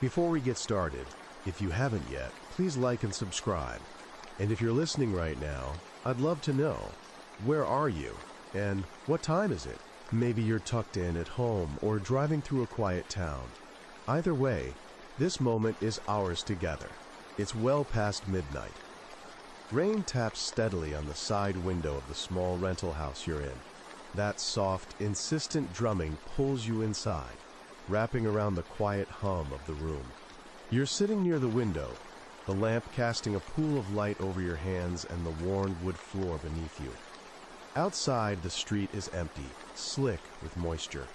Before we get started, if you haven't yet, please like and subscribe. And if you're listening right now, I'd love to know, where are you? And what time is it? Maybe you're tucked in at home or driving through a quiet town. Either way, this moment is ours together. It's well past midnight. Rain taps steadily on the side window of the small rental house you're in. That soft, insistent drumming pulls you inside, wrapping around the quiet hum of the room. You're sitting near the window, the lamp casting a pool of light over your hands and the worn wood floor beneath you. Outside, the street is empty, slick with moisture.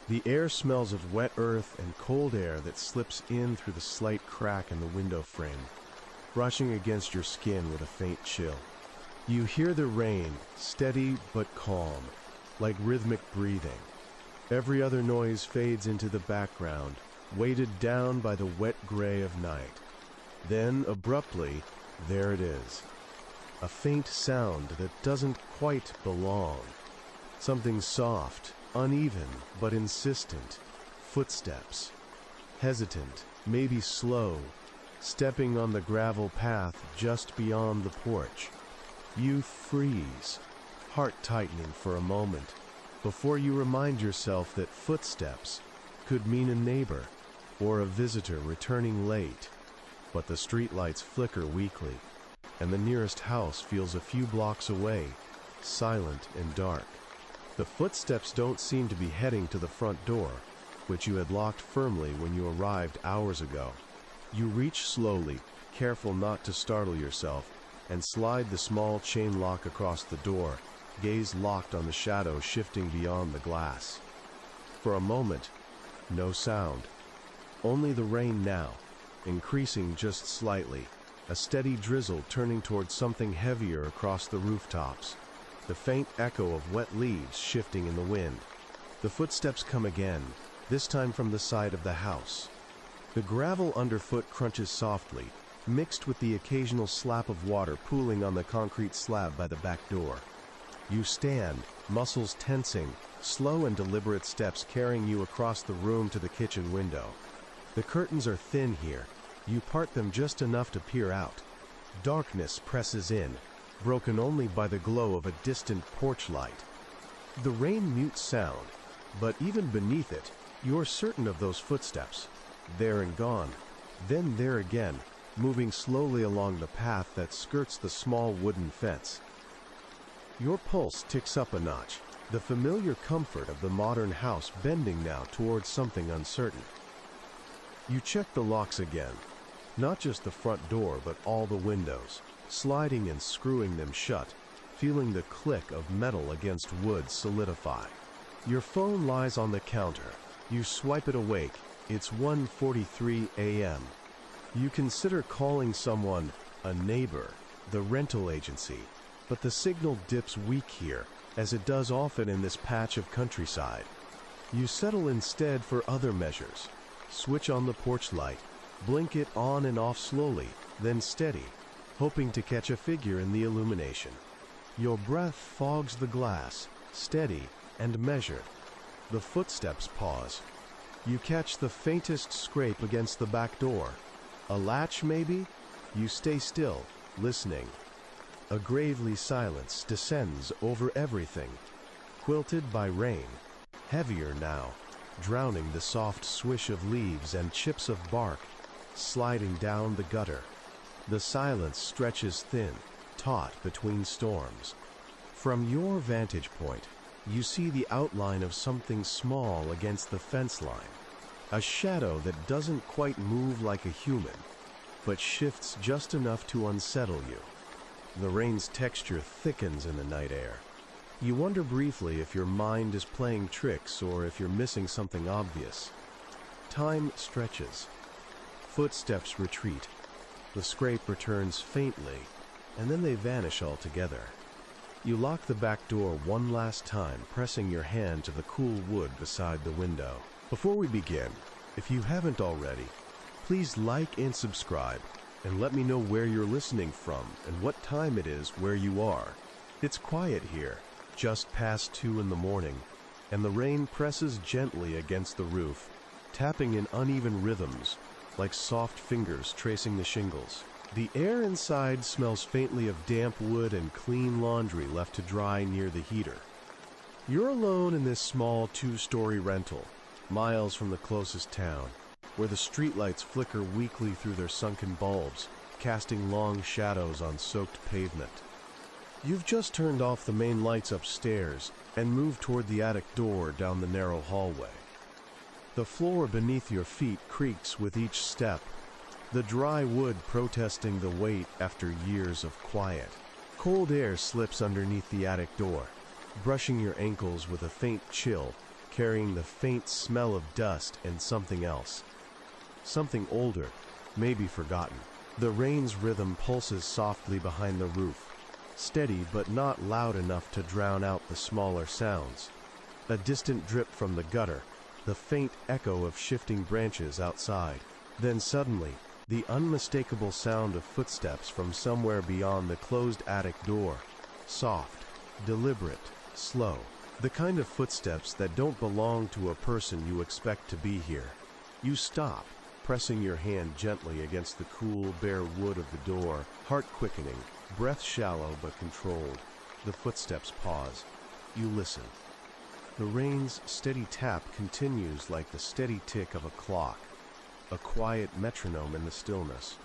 The air smells of wet earth and cold air that slips in through the slight crack in the window frame, brushing against your skin with a faint chill. You hear the rain, steady but calm, like rhythmic breathing. Every other noise fades into the background, weighted down by the wet gray of night. Then, abruptly, there it is. A faint sound that doesn't quite belong. Something soft, uneven, but insistent. Footsteps. Hesitant, maybe slow, stepping on the gravel path just beyond the porch. You freeze, heart tightening for a moment, before you remind yourself that footsteps could mean a neighbor or a visitor returning late. But the streetlights flicker weakly, and the nearest house feels a few blocks away, silent and dark. The footsteps don't seem to be heading to the front door, which you had locked firmly when you arrived hours ago. You reach slowly, careful not to startle yourself, and slide the small chain lock across the door, gaze locked on the shadow shifting beyond the glass. For a moment, no sound. Only the rain now, increasing just slightly, a steady drizzle turning towards something heavier across the rooftops, the faint echo of wet leaves shifting in the wind. The footsteps come again, this time from the side of the house. The gravel underfoot crunches softly, mixed with the occasional slap of water pooling on the concrete slab by the back door. You stand, muscles tensing, slow and deliberate steps carrying you across the room to the kitchen window. The curtains are thin here. You part them just enough to peer out. Darkness presses in, broken only by the glow of a distant porch light. The rain mutes sound, but even beneath it, you're certain of those footsteps. There and gone, then there again, moving slowly along the path that skirts the small wooden fence. Your pulse ticks up a notch, the familiar comfort of the modern house bending now towards something uncertain. You check the locks again, not just the front door but all the windows, sliding and screwing them shut, feeling the click of metal against wood solidify. Your phone lies on the counter. You swipe it awake. It's 1:43 a.m. You consider calling someone, a neighbor, the rental agency, but the signal dips weak here, as it does often in this patch of countryside. You settle instead for other measures. Switch on the porch light, blink it on and off slowly, then steady, hoping to catch a figure in the illumination. Your breath fogs the glass, steady and measured. The footsteps pause. You catch the faintest scrape against the back door. A latch, maybe? You stay still, listening. A gravely silence descends over everything, quilted by rain, heavier now, drowning the soft swish of leaves and chips of bark, sliding down the gutter. The silence stretches thin, taut between storms. From your vantage point, you see the outline of something small against the fence line, a shadow that doesn't quite move like a human, but shifts just enough to unsettle you. The rain's texture thickens in the night air. You wonder briefly if your mind is playing tricks or if you're missing something obvious. Time stretches. Footsteps retreat. The scrape returns faintly, and then they vanish altogether. You lock the back door one last time, pressing your hand to the cool wood beside the window. Before we begin, if you haven't already, please like and subscribe, and let me know where you're listening from and what time it is where you are. It's quiet here, just past 2 in the morning, and the rain presses gently against the roof, tapping in uneven rhythms, like soft fingers tracing the shingles. The air inside smells faintly of damp wood and clean laundry left to dry near the heater. You're alone in this small two-story rental, miles from the closest town, where the streetlights flicker weakly through their sunken bulbs, casting long shadows on soaked pavement. You've just turned off the main lights upstairs and moved toward the attic door down the narrow hallway. The floor beneath your feet creaks with each step, the dry wood protesting the weight after years of quiet. Cold air slips underneath the attic door, brushing your ankles with a faint chill, carrying the faint smell of dust and something else. Something older, maybe forgotten. The rain's rhythm pulses softly behind the roof, steady but not loud enough to drown out the smaller sounds. A distant drip from the gutter, the faint echo of shifting branches outside. Then suddenly, the unmistakable sound of footsteps from somewhere beyond the closed attic door. Soft, deliberate, slow. The kind of footsteps that don't belong to a person you expect to be here. You stop, pressing your hand gently against the cool, bare wood of the door, heart quickening, breath shallow but controlled. The footsteps pause. You listen. The rain's steady tap continues like the steady tick of a clock, a quiet metronome in the stillness.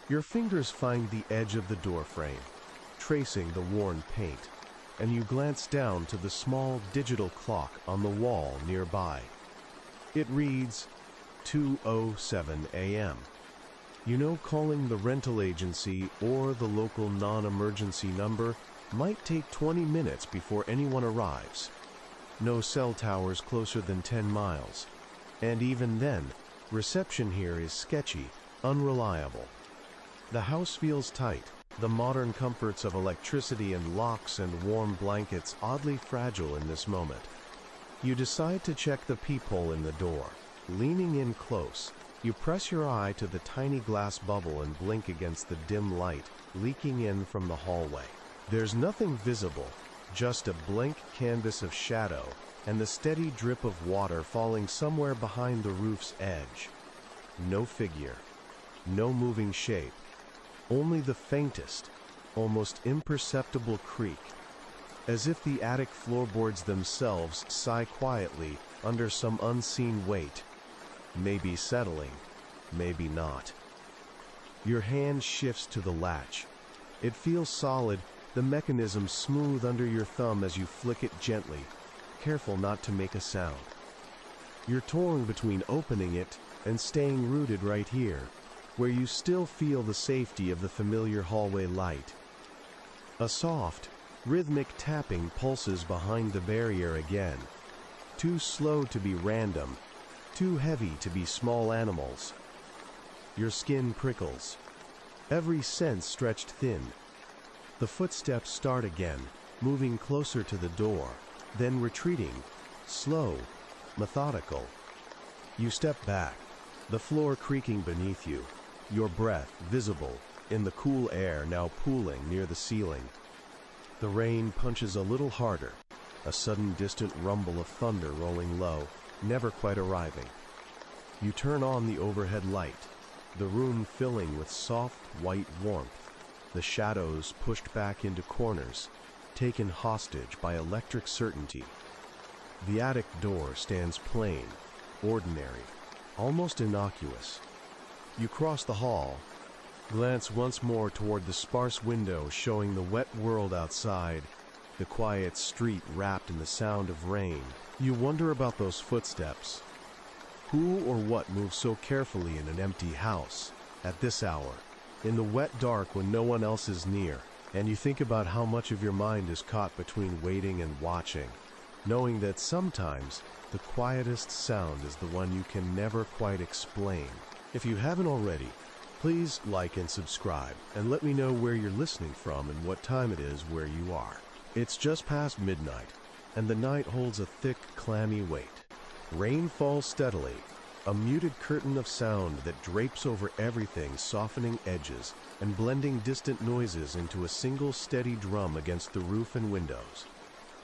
Your fingers find the edge of the door frame, tracing the worn paint, and you glance down to the small digital clock on the wall nearby. It reads 2:07 a.m. You know, calling the rental agency or the local non-emergency number might take 20 minutes before anyone arrives. No cell towers closer than 10 miles. And even then, reception here is sketchy, unreliable. The house feels tight, the modern comforts of electricity and locks and warm blankets oddly fragile in this moment. You decide to check the peephole in the door. Leaning in close, you press your eye to the tiny glass bubble and blink against the dim light leaking in from the hallway. There's nothing visible, just a blank canvas of shadow and the steady drip of water falling somewhere behind the roof's edge. No figure, no moving shape, only the faintest, almost imperceptible creak, as if the attic floorboards themselves sigh quietly under some unseen weight. Maybe settling, maybe not. Your hand shifts to the latch. It feels solid, the mechanism smooth under your thumb as you flick it gently, careful not to make a sound. You're torn between opening it and staying rooted right here, where you still feel the safety of the familiar hallway light. A soft, rhythmic tapping pulses behind the barrier again, too slow to be random, too heavy to be small animals. Your skin prickles, every sense stretched thin. The footsteps start again, moving closer to the door, then retreating, slow, methodical. You step back, the floor creaking beneath you, your breath visible in the cool air now pooling near the ceiling. The rain punches a little harder, a sudden distant rumble of thunder rolling low, never quite arriving. You turn on the overhead light, the room filling with soft white warmth, the shadows pushed back into corners, taken hostage by electric certainty. The attic door stands plain, ordinary, almost innocuous. You cross the hall, glance once more toward the sparse window showing the wet world outside, the quiet street wrapped in the sound of rain. You wonder about those footsteps. Who or what moves so carefully in an empty house, at this hour, in the wet dark when no one else is near? And you think about how much of your mind is caught between waiting and watching, knowing that sometimes the quietest sound is the one you can never quite explain. If you haven't already, please like and subscribe, and let me know where you're listening from and what time it is where you are. It's just past midnight, and the night holds a thick, clammy weight. Rain falls steadily, a muted curtain of sound that drapes over everything, softening edges and blending distant noises into a single steady drum against the roof and windows.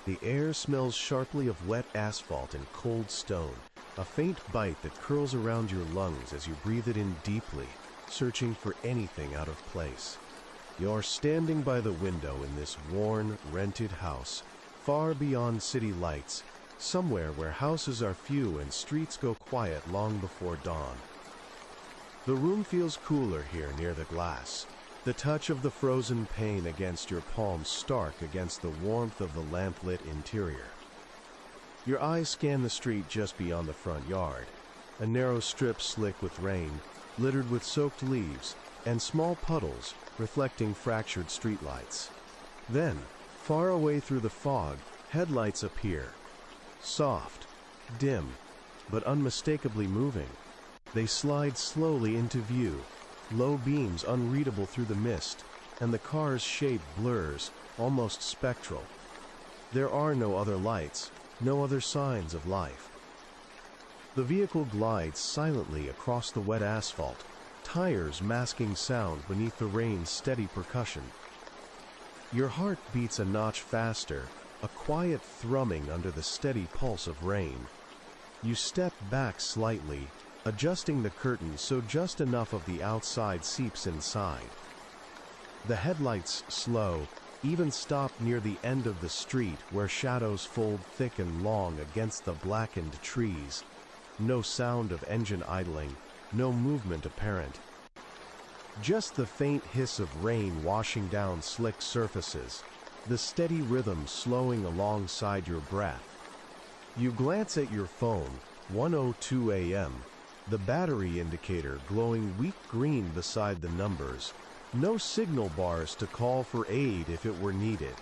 The air smells sharply of wet asphalt and cold stone, a faint bite that curls around your lungs as you breathe it in deeply, searching for anything out of place. You're standing by the window in this worn, rented house, far beyond city lights, somewhere where houses are few and streets go quiet long before dawn. The room feels cooler here near the glass, the touch of the frozen pane against your palms stark against the warmth of the lamplit interior. Your eyes scan the street just beyond the front yard, a narrow strip slick with rain, littered with soaked leaves, and small puddles reflecting fractured streetlights. Then, far away through the fog, headlights appear. Soft, dim, but unmistakably moving. They slide slowly into view, low beams unreadable through the mist, and the car's shape blurs, almost spectral. There are no other lights, no other signs of life. The vehicle glides silently across the wet asphalt, tires masking sound beneath the rain's steady percussion. Your heart beats a notch faster, a quiet thrumming under the steady pulse of rain. You step back slightly, adjusting the curtains so just enough of the outside seeps inside. The headlights slow, even stop near the end of the street where shadows fold thick and long against the blackened trees. No sound of engine idling, no movement apparent. Just the faint hiss of rain washing down slick surfaces, the steady rhythm slowing alongside your breath. You glance at your phone, 1:02 a.m., the battery indicator glowing weak green beside the numbers. No signal bars to call for aid if it were needed.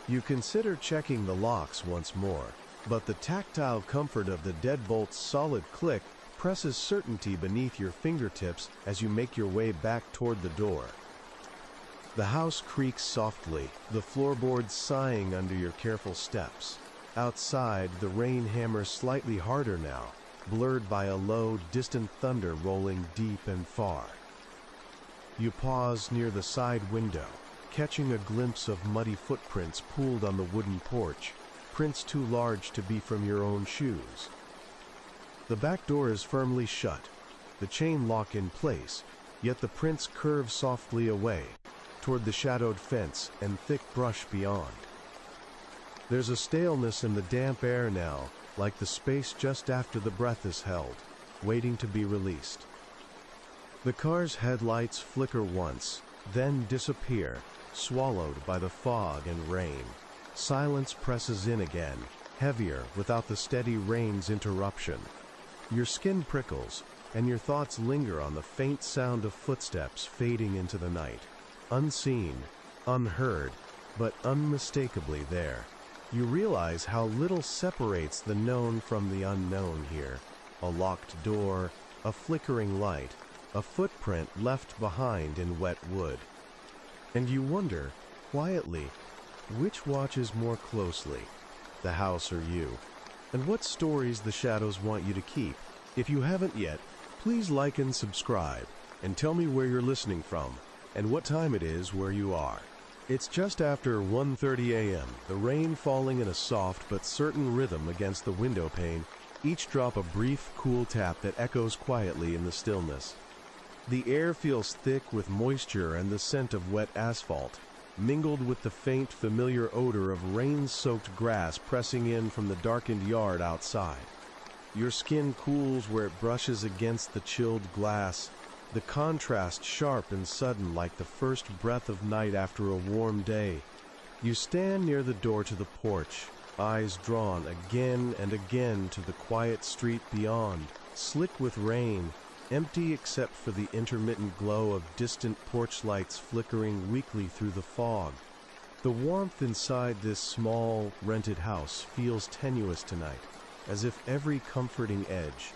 You consider checking the locks once more, but the tactile comfort of the deadbolt's solid click presses certainty beneath your fingertips as you make your way back toward the door. The house creaks softly, the floorboards sighing under your careful steps. Outside, the rain hammers slightly harder now, blurred by a low, distant thunder rolling deep and far. You pause near the side window, catching a glimpse of muddy footprints pooled on the wooden porch, prints too large to be from your own shoes. The back door is firmly shut, the chain lock in place, yet the prints curve softly away, toward the shadowed fence and thick brush beyond. There's a staleness in the damp air now, like the space just after the breath is held, waiting to be released. The car's headlights flicker once, then disappear, swallowed by the fog and rain. Silence presses in again, heavier without the steady rain's interruption. Your skin prickles, and your thoughts linger on the faint sound of footsteps fading into the night. Unseen, unheard, but unmistakably there. You realize how little separates the known from the unknown here. A locked door, a flickering light, a footprint left behind in wet wood. And you wonder, quietly, which watches more closely, the house or you? And what stories the shadows want you to keep? If you haven't yet, please like and subscribe, and tell me where you're listening from, and what time it is where you are. It's just after 1:30 a.m., the rain falling in a soft but certain rhythm against the window pane, each drop a brief, cool tap that echoes quietly in the stillness. The air feels thick with moisture and the scent of wet asphalt, mingled with the faint, familiar odor of rain-soaked grass pressing in from the darkened yard outside. Your skin cools where it brushes against the chilled glass, the contrast sharp and sudden like the first breath of night after a warm day. You stand near the door to the porch, eyes drawn again and again to the quiet street beyond, slick with rain, empty except for the intermittent glow of distant porch lights flickering weakly through the fog. The warmth inside this small, rented house feels tenuous tonight, as if every comforting edge,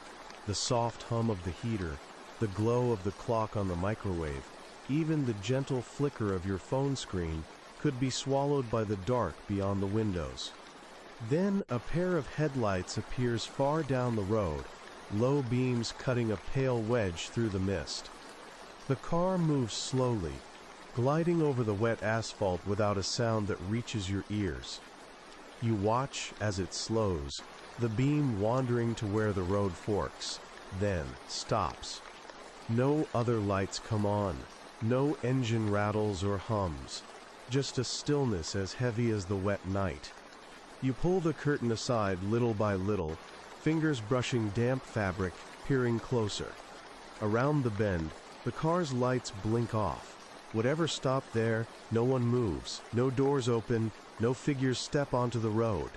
the soft hum of the heater, the glow of the clock on the microwave, even the gentle flicker of your phone screen, could be swallowed by the dark beyond the windows. Then a pair of headlights appears far down the road, low beams cutting a pale wedge through the mist. The car moves slowly, gliding over the wet asphalt without a sound that reaches your ears. You watch as it slows, the beam wandering to where the road forks, then stops. No other lights come on, no engine rattles or hums, just a stillness as heavy as the wet night. You pull the curtain aside little by little, fingers brushing damp fabric, peering closer. Around the bend, the car's lights blink off. Whatever stopped there, no one moves, no doors open, no figures step onto the road.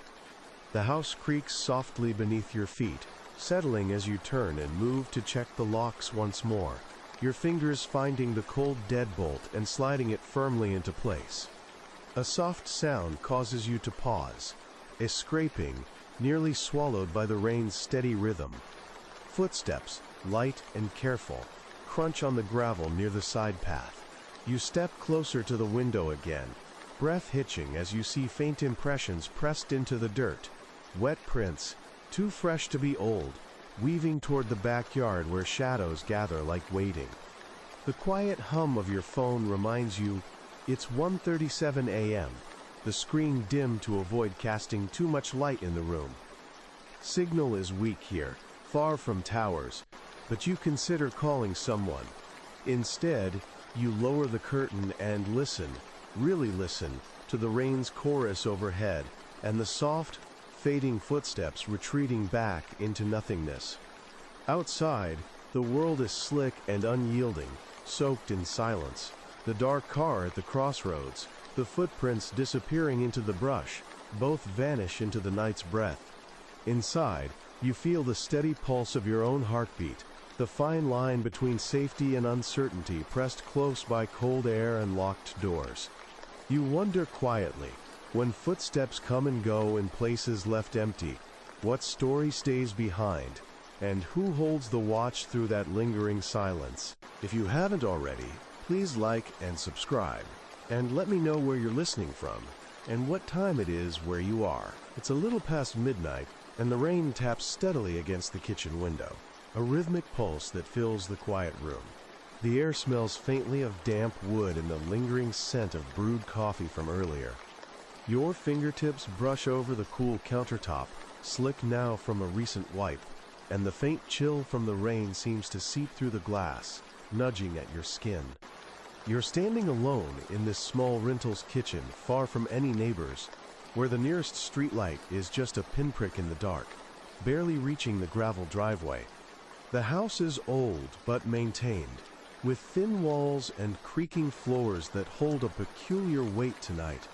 The house creaks softly beneath your feet, settling as you turn and move to check the locks once more, your fingers finding the cold deadbolt and sliding it firmly into place. A soft sound causes you to pause, a scraping, nearly swallowed by the rain's steady rhythm. Footsteps, light and careful, crunch on the gravel near the side path. You step closer to the window again, breath hitching as you see faint impressions pressed into the dirt, wet prints, too fresh to be old, weaving toward the backyard where shadows gather like waiting. The quiet hum of your phone reminds you it's 1:37 a.m., the screen dimmed to avoid casting too much light in the room. Signal is weak here, far from towers, but you consider calling someone. Instead, you lower the curtain and listen, really listen, to the rain's chorus overhead and the soft, fading footsteps retreating back into nothingness. Outside, the world is slick and unyielding, soaked in silence. The dark car at the crossroads, the footprints disappearing into the brush, both vanish into the night's breath. Inside, you feel the steady pulse of your own heartbeat, the fine line between safety and uncertainty pressed close by cold air and locked doors. You wonder quietly, when footsteps come and go in places left empty, what story stays behind, and who holds the watch through that lingering silence. If you haven't already, please like and subscribe, and let me know where you're listening from, and what time it is where you are. It's a little past midnight, and the rain taps steadily against the kitchen window, a rhythmic pulse that fills the quiet room. The air smells faintly of damp wood and the lingering scent of brewed coffee from earlier. Your fingertips brush over the cool countertop, slick now from a recent wipe, and the faint chill from the rain seems to seep through the glass, nudging at your skin. You're standing alone in this small rental's kitchen, far from any neighbors, where the nearest streetlight is just a pinprick in the dark, barely reaching the gravel driveway. The house is old but maintained, with thin walls and creaking floors that hold a peculiar weight tonight.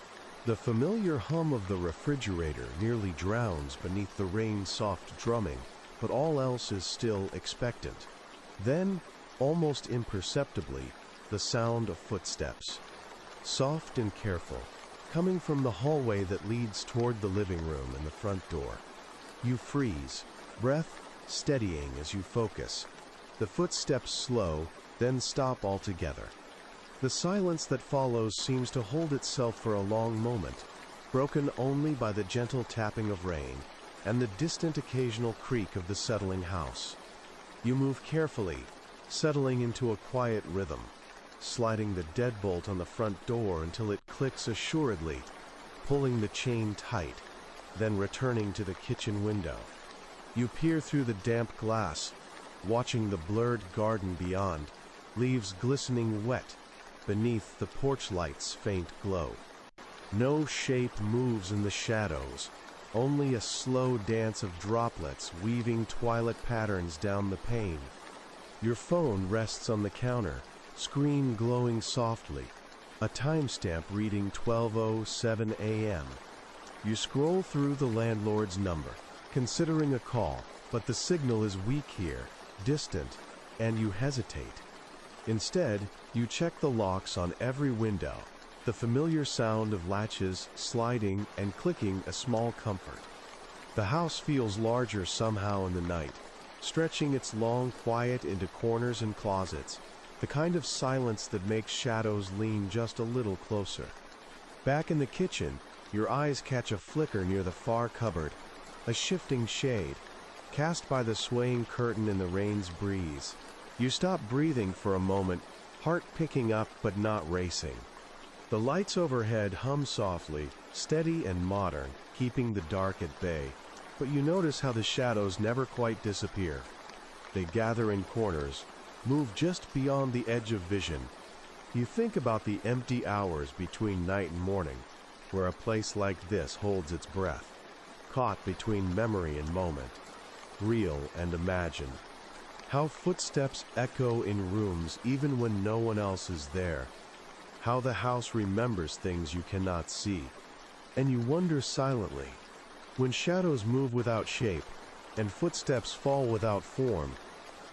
The familiar hum of the refrigerator nearly drowns beneath the rain's soft drumming, but all else is still expectant. Then, almost imperceptibly, the sound of footsteps, soft and careful, coming from the hallway that leads toward the living room and the front door. You freeze, breath steadying as you focus. The footsteps slow, then stop altogether. The silence that follows seems to hold itself for a long moment, broken only by the gentle tapping of rain and the distant occasional creak of the settling house. You move carefully, settling into a quiet rhythm, sliding the deadbolt on the front door until it clicks assuredly, pulling the chain tight, then returning to the kitchen window. You peer through the damp glass, watching the blurred garden beyond, leaves glistening wet beneath the porch light's faint glow. No shape moves in the shadows, only a slow dance of droplets weaving twilight patterns down the pane. Your phone rests on the counter, screen glowing softly, a timestamp reading 12:07 a.m. You scroll through the landlord's number, considering a call, but the signal is weak here, distant, and you hesitate. Instead, you check the locks on every window, the familiar sound of latches sliding and clicking a small comfort. The house feels larger somehow in the night, stretching its long quiet into corners and closets, the kind of silence that makes shadows lean just a little closer. Back in the kitchen, your eyes catch a flicker near the far cupboard, a shifting shade, cast by the swaying curtain in the rain's breeze. You stop breathing for a moment, heart picking up but not racing. The lights overhead hum softly, steady and modern, keeping the dark at bay. but you notice how the shadows never quite disappear. They gather in corners, move just beyond the edge of vision. You think about the empty hours between night and morning, where a place like this holds its breath, caught between memory and moment, real and imagined. How footsteps echo in rooms even when no one else is there. How the house remembers things you cannot see. And you wonder silently, when shadows move without shape and footsteps fall without form,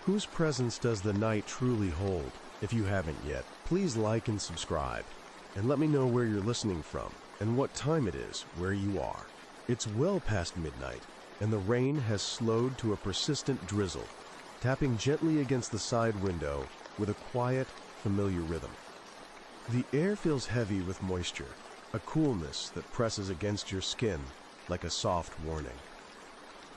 whose presence does the night truly hold? If you haven't yet, please like and subscribe, and let me know where you're listening from and what time it is where you are. It's well past midnight, and the rain has slowed to a persistent drizzle, tapping gently against the side window with a quiet, familiar rhythm. The air feels heavy with moisture, a coolness that presses against your skin like a soft warning.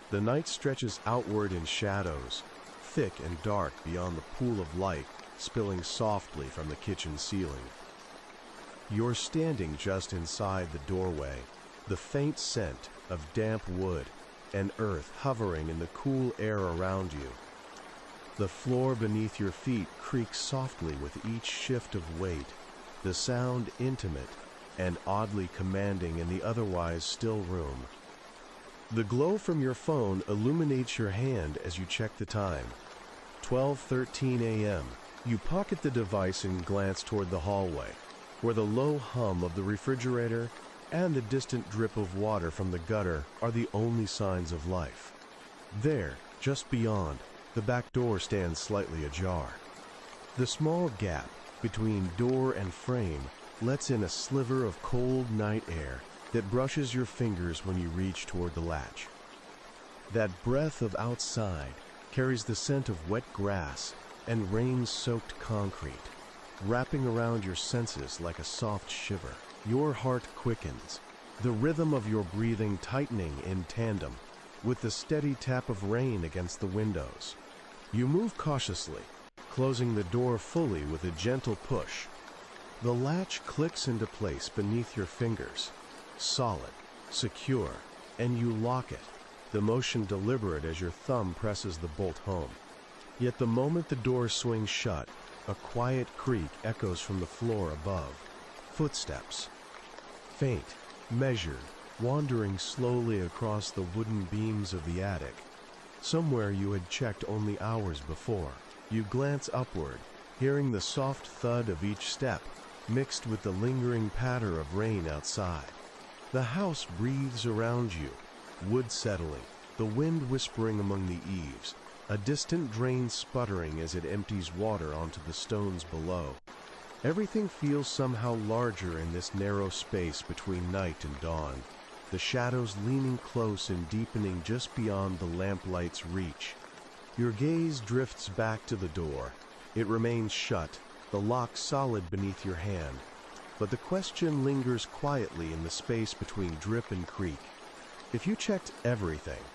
The night stretches outward in shadows, thick and dark beyond the pool of light spilling softly from the kitchen ceiling. You're standing just inside the doorway, the faint scent of damp wood and earth hovering in the cool air around you. The floor beneath your feet creaks softly with each shift of weight, the sound intimate and oddly commanding in the otherwise still room. The glow from your phone illuminates your hand as you check the time. 12:13 a.m. You pocket the device and glance toward the hallway, where the low hum of the refrigerator and the distant drip of water from the gutter are the only signs of life. There, just beyond, the back door stands slightly ajar. The small gap between door and frame lets in a sliver of cold night air that brushes your fingers when you reach toward the latch. That breath of outside carries the scent of wet grass and rain-soaked concrete, wrapping around your senses like a soft shiver. Your heart quickens, the rhythm of your breathing tightening in tandem with the steady tap of rain against the windows. You move cautiously, closing the door fully with a gentle push. The latch clicks into place beneath your fingers, solid, secure, and you lock it, the motion deliberate as your thumb presses the bolt home. Yet the moment the door swings shut, a quiet creak echoes from the floor above. Footsteps, faint, measured, wandering slowly across the wooden beams of the attic. Somewhere you had checked only hours before. You glance upward, hearing the soft thud of each step, mixed with the lingering patter of rain outside. The house breathes around you, wood settling, the wind whispering among the eaves, a distant drain sputtering as it empties water onto the stones below. Everything feels somehow larger in this narrow space between night and dawn, the shadows leaning close and deepening just beyond the lamplight's reach. Your gaze drifts back to the door. It remains shut, the lock solid beneath your hand, but the question lingers quietly in the space between drip and creak. If you checked everything,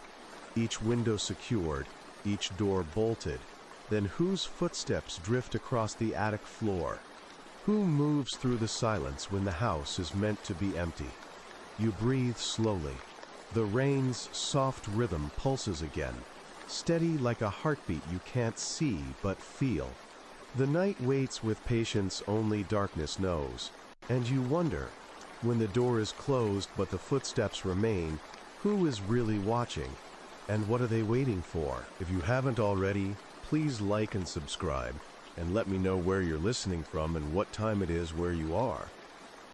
each window secured, each door bolted, then whose footsteps drift across the attic floor? Who moves through the silence when the house is meant to be empty? You breathe slowly. The rain's soft rhythm pulses again, steady like a heartbeat you can't see but feel. The night waits with patience only darkness knows, and you wonder, when the door is closed but the footsteps remain, who is really watching? And what are they waiting for? If you haven't already, please like and subscribe, and let me know where you're listening from and what time it is where you are.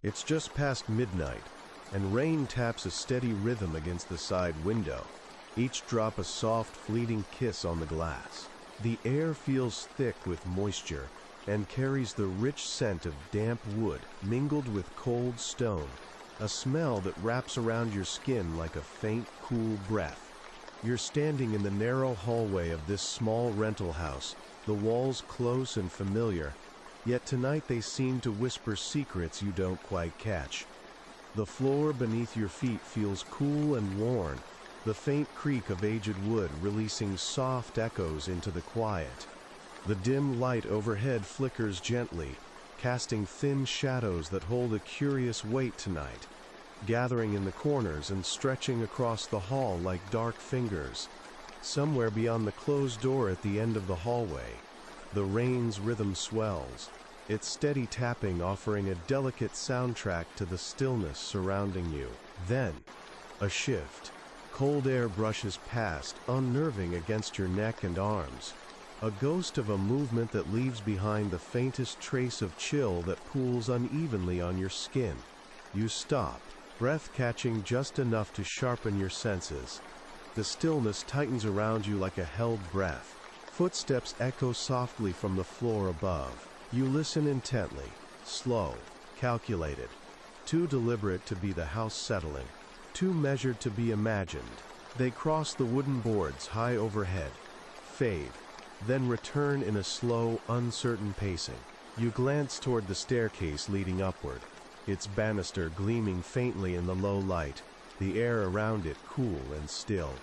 It's just past midnight, and rain taps a steady rhythm against the side window, each drop a soft, fleeting kiss on the glass. The air feels thick with moisture and carries the rich scent of damp wood mingled with cold stone, a smell that wraps around your skin like a faint, cool breath. You're standing in the narrow hallway of this small rental house, the walls close and familiar, yet tonight they seem to whisper secrets you don't quite catch. The floor beneath your feet feels cool and worn, the faint creak of aged wood releasing soft echoes into the quiet. The dim light overhead flickers gently, casting thin shadows that hold a curious weight tonight. gathering in the corners and stretching across the hall like dark fingers. Somewhere beyond the closed door at the end of the hallway, the rain's rhythm swells, its steady tapping offering a delicate soundtrack to the stillness surrounding you. Then, a shift. Cold air brushes past, unnerving against your neck and arms. A ghost of a movement that leaves behind the faintest trace of chill that pools unevenly on your skin. You stop, breath catching just enough to sharpen your senses. The stillness tightens around you like a held breath. Footsteps echo softly from the floor above. You listen intently, slow, calculated, too deliberate to be the house settling, too measured to be imagined. They cross the wooden boards high overhead, fade, then return in a slow, uncertain pacing. You glance toward the staircase leading upward, its banister gleaming faintly in the low light, the air around it cool and still.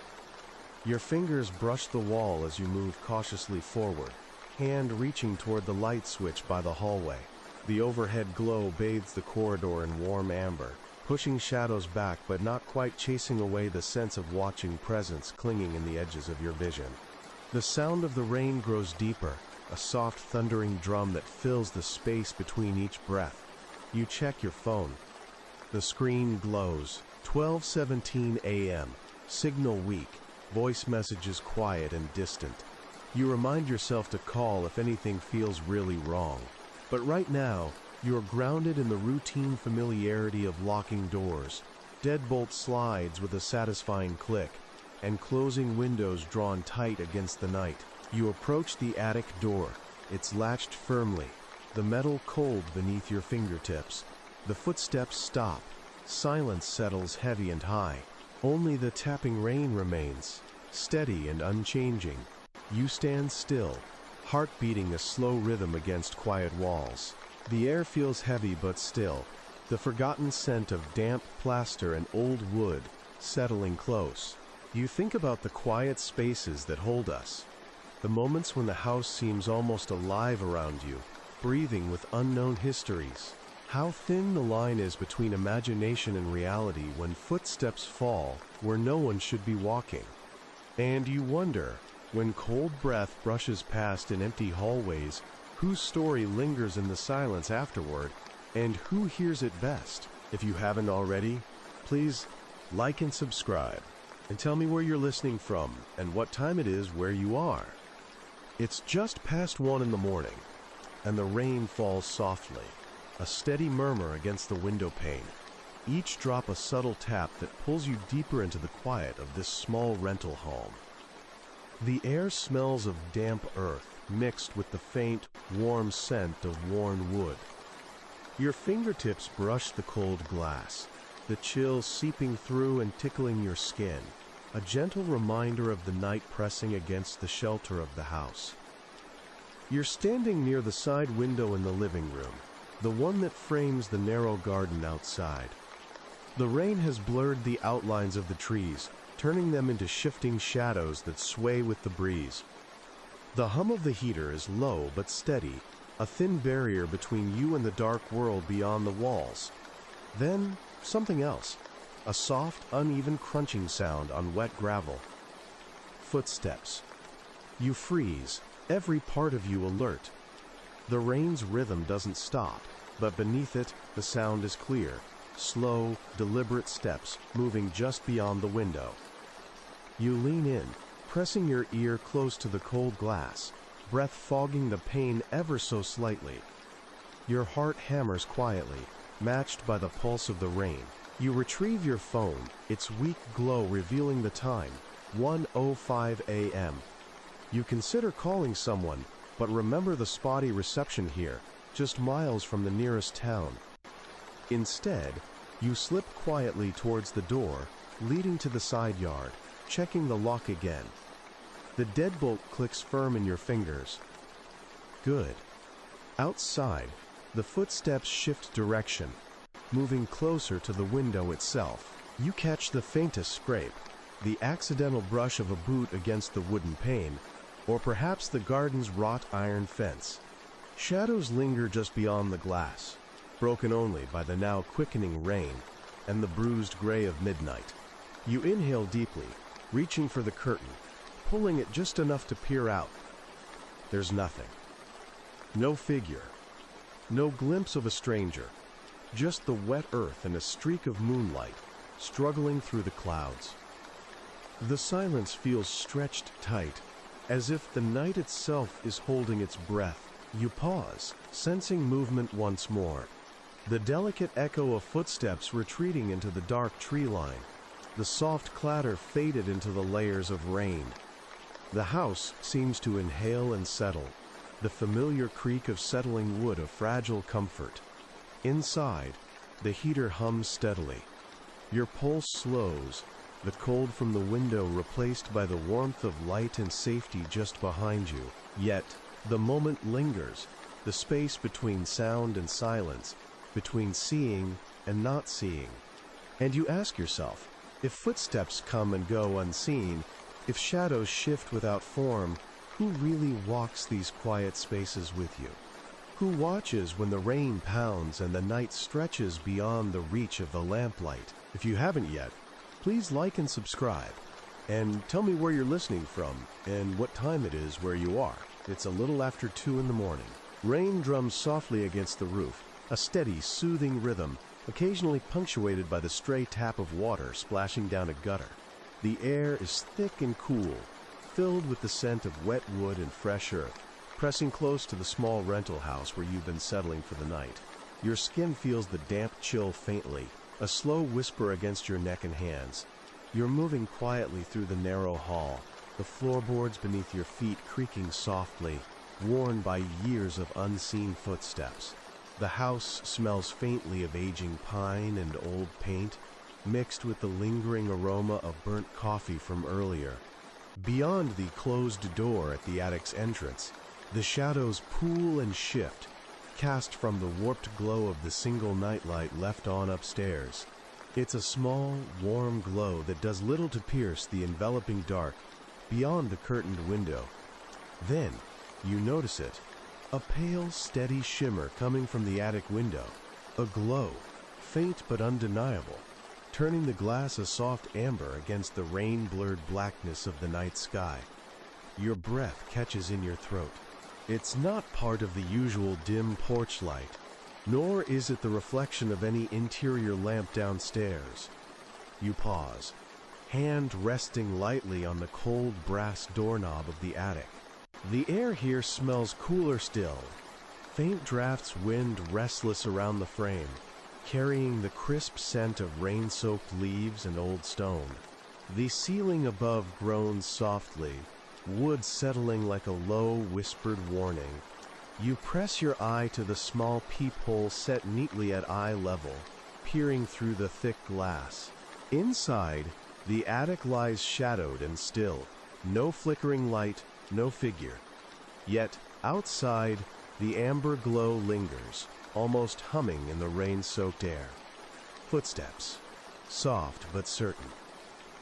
Your fingers brush the wall as you move cautiously forward, hand reaching toward the light switch by the hallway. The overhead glow bathes the corridor in warm amber, pushing shadows back but not quite chasing away the sense of watching presence clinging in the edges of your vision. The sound of the rain grows deeper, a soft thundering drum that fills the space between each breath. You check your phone. The screen glows. 12:17 a.m. Signal weak. Voice messages quiet and distant. You remind yourself to call if anything feels really wrong. But right now, you're grounded in the routine familiarity of locking doors, deadbolt slides with a satisfying click, and closing windows drawn tight against the night. You approach the attic door. It's latched firmly, the metal cold beneath your fingertips. The footsteps stop. Silence settles heavy and high. Only the tapping rain remains, steady and unchanging. You stand still, heart beating a slow rhythm against quiet walls. The air feels heavy but still, the forgotten scent of damp plaster and old wood settling close. You think about the quiet spaces that hold us, the moments when the house seems almost alive around you, breathing with unknown histories. How thin the line is between imagination and reality when footsteps fall where no one should be walking. And you wonder, when cold breath brushes past in empty hallways, whose story lingers in the silence afterward, and who hears it best? If you haven't already, please like and subscribe, and tell me where you're listening from and what time it is where you are. It's just past 1 in the morning, and the rain falls softly, a steady murmur against the window pane, each drop a subtle tap that pulls you deeper into the quiet of this small rental home. The air smells of damp earth mixed with the faint, warm scent of worn wood. Your fingertips brush the cold glass, the chill seeping through and tickling your skin, a gentle reminder of the night pressing against the shelter of the house. You're standing near the side window in the living room, the one that frames the narrow garden outside. The rain has blurred the outlines of the trees, turning them into shifting shadows that sway with the breeze. The hum of the heater is low but steady, a thin barrier between you and the dark world beyond the walls. Then, something else, a soft, uneven crunching sound on wet gravel. Footsteps. You freeze, every part of you alert. The rain's rhythm doesn't stop, but beneath it, the sound is clear. Slow, deliberate steps moving just beyond the window. You lean in, pressing your ear close to the cold glass, breath fogging the pane ever so slightly. Your heart hammers quietly, matched by the pulse of the rain. You retrieve your phone, its weak glow revealing the time, 1:05 a.m. You consider calling someone, but remember the spotty reception here, just miles from the nearest town. Instead, you slip quietly towards the door, leading to the side yard, checking the lock again. The deadbolt clicks firm in your fingers. Good. Outside, the footsteps shift direction, moving closer to the window itself. You catch the faintest scrape, the accidental brush of a boot against the wooden pane, or perhaps the garden's wrought iron fence. Shadows linger just beyond the glass, broken only by the now quickening rain. and the bruised gray of midnight. You inhale deeply, reaching for the curtain, pulling it just enough to peer out. There's nothing. No figure. No glimpse of a stranger. Just the wet earth and a streak of moonlight struggling through the clouds. The silence feels stretched tight, as if the night itself is holding its breath. You pause, sensing movement once more. The delicate echo of footsteps retreating into the dark tree line. The soft clatter faded into the layers of rain. The house seems to inhale and settle, the familiar creak of settling wood a fragile comfort. Inside, the heater hums steadily. Your pulse slows, the cold from the window replaced by the warmth of light and safety just behind you. Yet, the moment lingers, the space between sound and silence, between seeing and not seeing. And you ask yourself, if footsteps come and go unseen, if shadows shift without form, who really walks these quiet spaces with you? Who watches when the rain pounds and the night stretches beyond the reach of the lamplight? If you haven't yet, please like and subscribe. And tell me where you're listening from and what time it is where you are. It's a little after 2 in the morning. Rain drums softly against the roof, a steady, soothing rhythm, occasionally punctuated by the stray tap of water splashing down a gutter. The air is thick and cool, filled with the scent of wet wood and fresh earth, pressing close to the small rental house where you've been settling for the night. Your skin feels the damp chill faintly, a slow whisper against your neck and hands. You're moving quietly through the narrow hall, the floorboards beneath your feet creaking softly, worn by years of unseen footsteps. The house smells faintly of aging pine and old paint, mixed with the lingering aroma of burnt coffee from earlier. Beyond the closed door at the attic's entrance, the shadows pool and shift, cast from the warped glow of the single nightlight left on upstairs. It's a small, warm glow that does little to pierce the enveloping dark beyond the curtained window. Then, you notice it, a pale, steady shimmer coming from the attic window, a glow, faint but undeniable, turning the glass a soft amber against the rain-blurred blackness of the night sky. Your breath catches in your throat. It's not part of the usual dim porch light, nor is it the reflection of any interior lamp downstairs. You pause, hand resting lightly on the cold brass doorknob of the attic. The air here smells cooler still, faint drafts wind restless around the frame, carrying the crisp scent of rain-soaked leaves and old stone. The ceiling above groans softly, wood settling like a low, whispered warning. You press your eye to the small peephole set neatly at eye level, peering through the thick glass. Inside, the attic lies shadowed and still, no flickering light, no figure. Yet, outside, the amber glow lingers, almost humming in the rain-soaked air. Footsteps, soft but certain.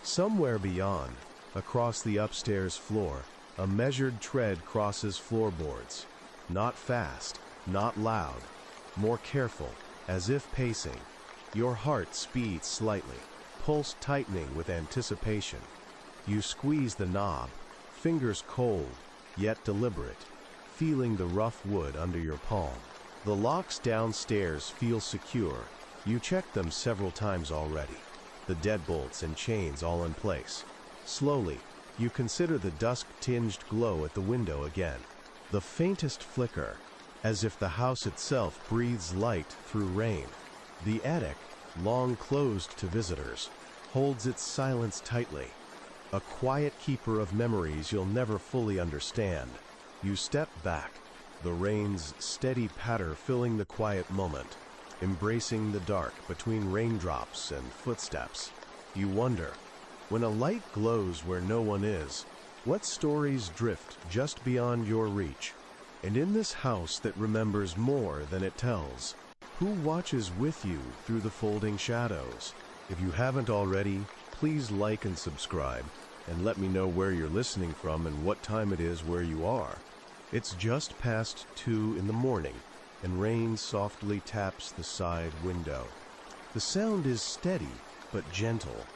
Somewhere beyond, across the upstairs floor, a measured tread crosses floorboards. Not fast, not loud, more careful, as if pacing. Your heart speeds slightly, pulse tightening with anticipation. You squeeze the knob, fingers cold, yet deliberate, feeling the rough wood under your palm. The locks downstairs feel secure. You check them several times already, the deadbolts and chains all in place. Slowly, you consider the dusk-tinged glow at the window again. The faintest flicker, as if the house itself breathes light through rain. The attic, long closed to visitors, holds its silence tightly, a quiet keeper of memories you'll never fully understand. You step back, the rain's steady patter filling the quiet moment, embracing the dark between raindrops and footsteps. You wonder, when a light glows where no one is, what stories drift just beyond your reach? And in this house that remembers more than it tells, who watches with you through the folding shadows? If you haven't already, please like and subscribe, and let me know where you're listening from and what time it is where you are. It's just past 2 in the morning, and rain softly taps the side window. The sound is steady but gentle,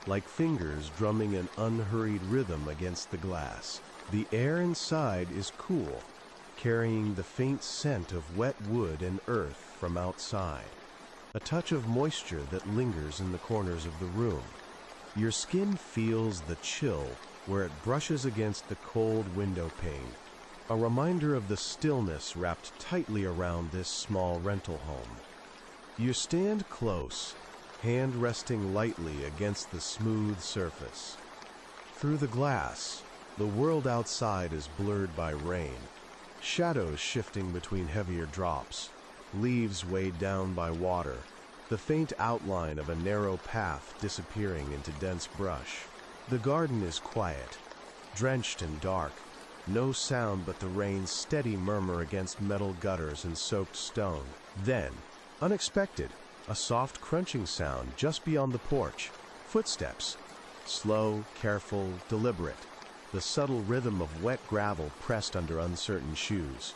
like fingers drumming an unhurried rhythm against the glass. The air inside is cool, carrying the faint scent of wet wood and earth from outside, a touch of moisture that lingers in the corners of the room. Your skin feels the chill where it brushes against the cold window pane, a reminder of the stillness wrapped tightly around this small rental home. You stand close, hand resting lightly against the smooth surface. Through the glass, the world outside is blurred by rain, shadows shifting between heavier drops, leaves weighed down by water, the faint outline of a narrow path disappearing into dense brush. The garden is quiet, drenched and dark, no sound but the rain's steady murmur against metal gutters and soaked stone. Then, unexpected, a soft crunching sound just beyond the porch. Footsteps, slow, careful, deliberate, the subtle rhythm of wet gravel pressed under uncertain shoes.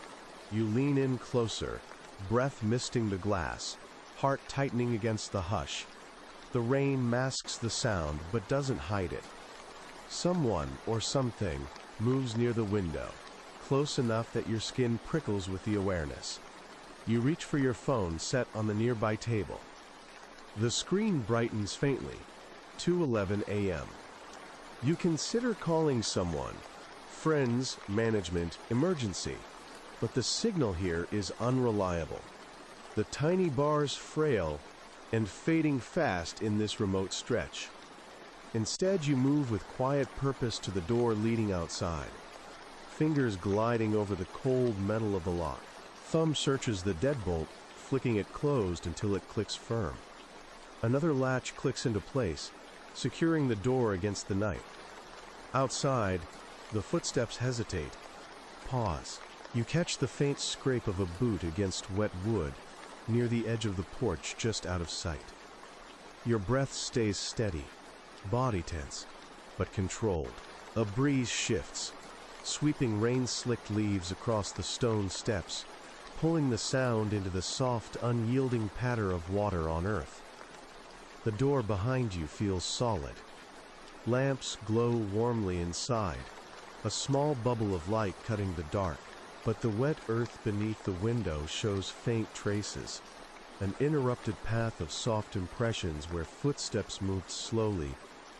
You lean in closer, breath misting the glass, heart tightening against the hush. The rain masks the sound but doesn't hide it. Someone or something moves near the window, close enough that your skin prickles with the awareness. You reach for your phone set on the nearby table. The screen brightens faintly, 2:11 a.m. You consider calling someone, friends, management, emergency, but the signal here is unreliable. The tiny bars frail and fading fast in this remote stretch. Instead, you move with quiet purpose to the door leading outside, fingers gliding over the cold metal of the lock. Thumb searches the deadbolt, flicking it closed until it clicks firm. Another latch clicks into place, securing the door against the night. Outside, the footsteps hesitate, pause. You catch the faint scrape of a boot against wet wood, near the edge of the porch just out of sight. Your breath stays steady, body tense, but controlled. A breeze shifts, sweeping rain-slicked leaves across the stone steps, pulling the sound into the soft, unyielding patter of water on earth. The door behind you feels solid. Lamps glow warmly inside, a small bubble of light cutting the dark. But the wet earth beneath the window shows faint traces, an interrupted path of soft impressions where footsteps moved slowly,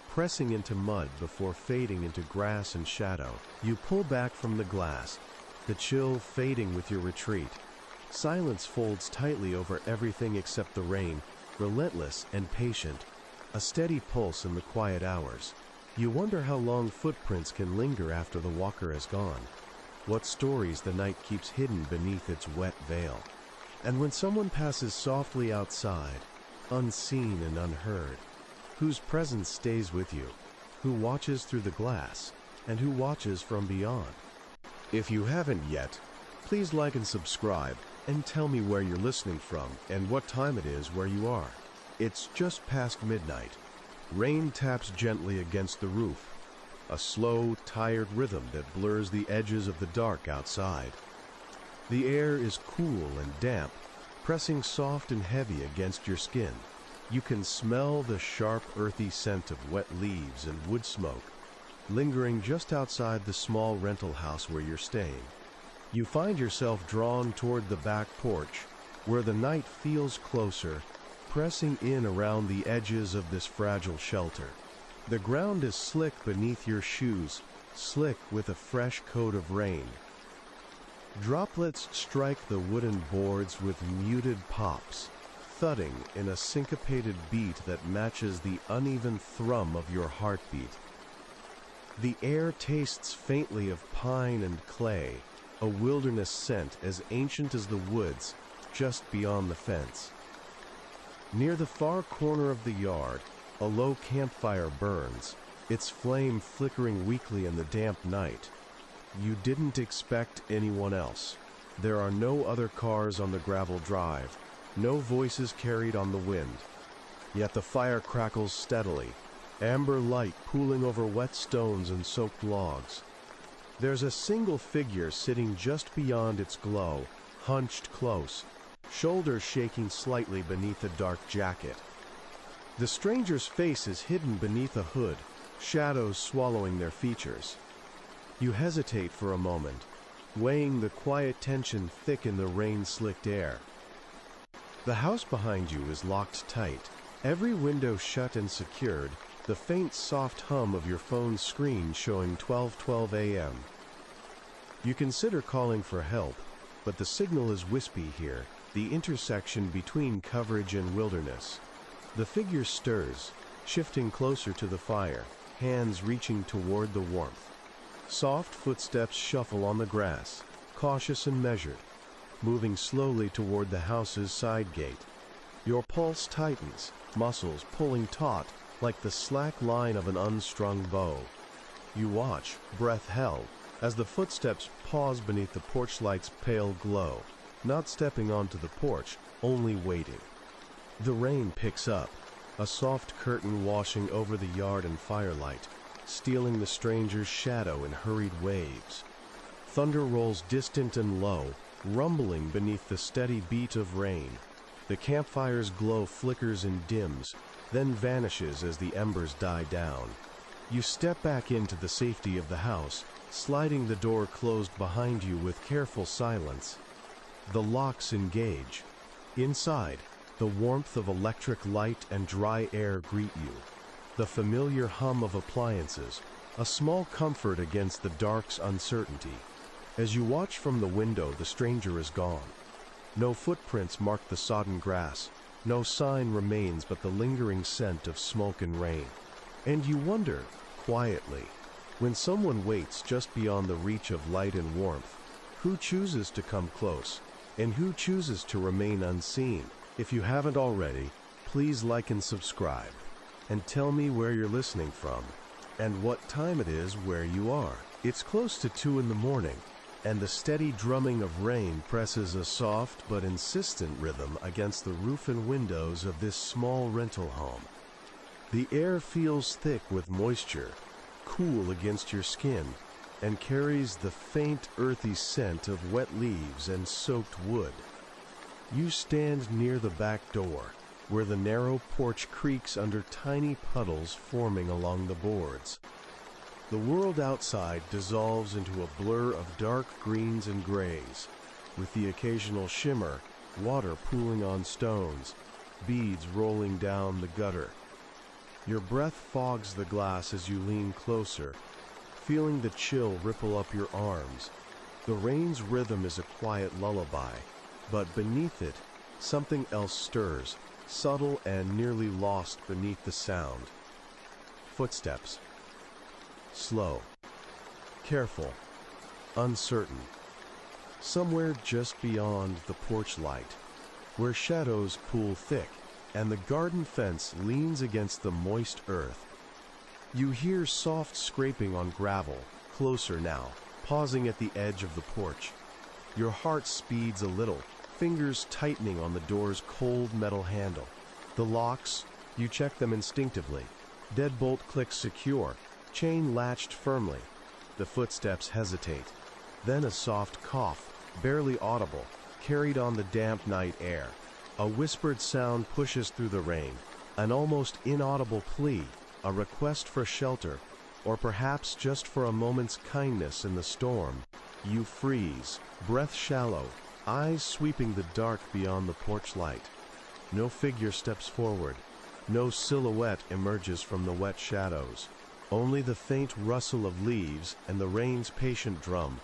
pressing into mud before fading into grass and shadow. You pull back from the glass, the chill fading with your retreat. Silence folds tightly over everything except the rain, relentless and patient, a steady pulse in the quiet hours. You wonder how long footprints can linger after the walker has gone. What stories the night keeps hidden beneath its wet veil. And when someone passes softly outside, unseen and unheard, whose presence stays with you, who watches through the glass, and who watches from beyond. If you haven't yet, please like and subscribe, and tell me where you're listening from and what time it is where you are. It's just past midnight. Rain taps gently against the roof, a slow, tired rhythm that blurs the edges of the dark outside. The air is cool and damp, pressing soft and heavy against your skin. You can smell the sharp, earthy scent of wet leaves and wood smoke, lingering just outside the small rental house where you're staying. You find yourself drawn toward the back porch, where the night feels closer, pressing in around the edges of this fragile shelter. The ground is slick beneath your shoes, slick with a fresh coat of rain. Droplets strike the wooden boards with muted pops, thudding in a syncopated beat that matches the uneven thrum of your heartbeat. The air tastes faintly of pine and clay, a wilderness scent as ancient as the woods just beyond the fence. Near the far corner of the yard, a low campfire burns, its flame flickering weakly in the damp night. You didn't expect anyone else. There are no other cars on the gravel drive, no voices carried on the wind. Yet the fire crackles steadily, amber light pooling over wet stones and soaked logs. There's a single figure sitting just beyond its glow, hunched close, shoulders shaking slightly beneath a dark jacket. The stranger's face is hidden beneath a hood, shadows swallowing their features. You hesitate for a moment, weighing the quiet tension thick in the rain-slicked air. The house behind you is locked tight, every window shut and secured, the faint soft hum of your phone's screen showing 12:12 a.m. You consider calling for help, but the signal is wispy here, the intersection between coverage and wilderness. The figure stirs, shifting closer to the fire, hands reaching toward the warmth. Soft footsteps shuffle on the grass, cautious and measured, moving slowly toward the house's side gate. Your pulse tightens, muscles pulling taut like the slack line of an unstrung bow. You watch, breath held, as the footsteps pause beneath the porch light's pale glow, not stepping onto the porch, only waiting. The rain picks up, a soft curtain washing over the yard and firelight, stealing the stranger's shadow in hurried waves. Thunder rolls distant and low, rumbling beneath the steady beat of rain. The campfire's glow flickers and dims, then vanishes as the embers die down. You step back into the safety of the house, sliding the door closed behind you with careful silence. The locks engage. Inside, the warmth of electric light and dry air greet you. The familiar hum of appliances, a small comfort against the dark's uncertainty. As you watch from the window, the stranger is gone. No footprints mark the sodden grass. No sign remains but the lingering scent of smoke and rain. And you wonder, quietly, when someone waits just beyond the reach of light and warmth, who chooses to come close, and who chooses to remain unseen? If you haven't already, please like and subscribe, and tell me where you're listening from, and what time it is where you are. It's close to 2 in the morning, and the steady drumming of rain presses a soft but insistent rhythm against the roof and windows of this small rental home. The air feels thick with moisture, cool against your skin, and carries the faint earthy scent of wet leaves and soaked wood. You stand near the back door, where the narrow porch creaks under tiny puddles forming along the boards. The world outside dissolves into a blur of dark greens and grays, with the occasional shimmer, water pooling on stones, beads rolling down the gutter. Your breath fogs the glass as you lean closer, feeling the chill ripple up your arms. The rain's rhythm is a quiet lullaby, but beneath it, something else stirs, subtle and nearly lost beneath the sound. Footsteps. Slow, careful, uncertain. Somewhere just beyond the porch light, where shadows pool thick and the garden fence leans against the moist earth. You hear soft scraping on gravel, closer now, pausing at the edge of the porch. Your heart speeds a little, fingers tightening on the door's cold metal handle. The locks, you check them instinctively. Deadbolt clicks secure, chain latched firmly. The footsteps hesitate. Then a soft cough, barely audible, carried on the damp night air. A whispered sound pushes through the rain, an almost inaudible plea, a request for shelter, or perhaps just for a moment's kindness in the storm. You freeze, breath shallow, eyes sweeping the dark beyond the porch light. No figure steps forward. No silhouette emerges from the wet shadows. Only the faint rustle of leaves and the rain's patient drum.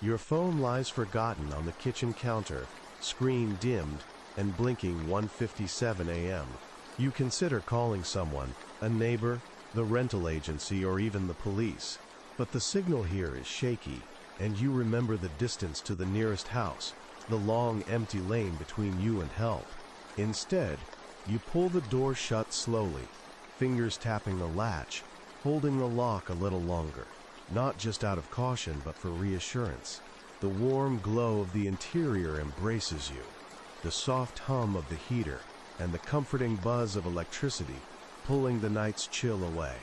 Your phone lies forgotten on the kitchen counter, screen dimmed and blinking 1:57 a.m. You consider calling someone, a neighbor, the rental agency, or even the police. But the signal here is shaky, and you remember the distance to the nearest house, the long empty lane between you and help. Instead, you pull the door shut slowly, fingers tapping the latch, holding the lock a little longer, not just out of caution but for reassurance. The warm glow of the interior embraces you, the soft hum of the heater, and the comforting buzz of electricity, pulling the night's chill away.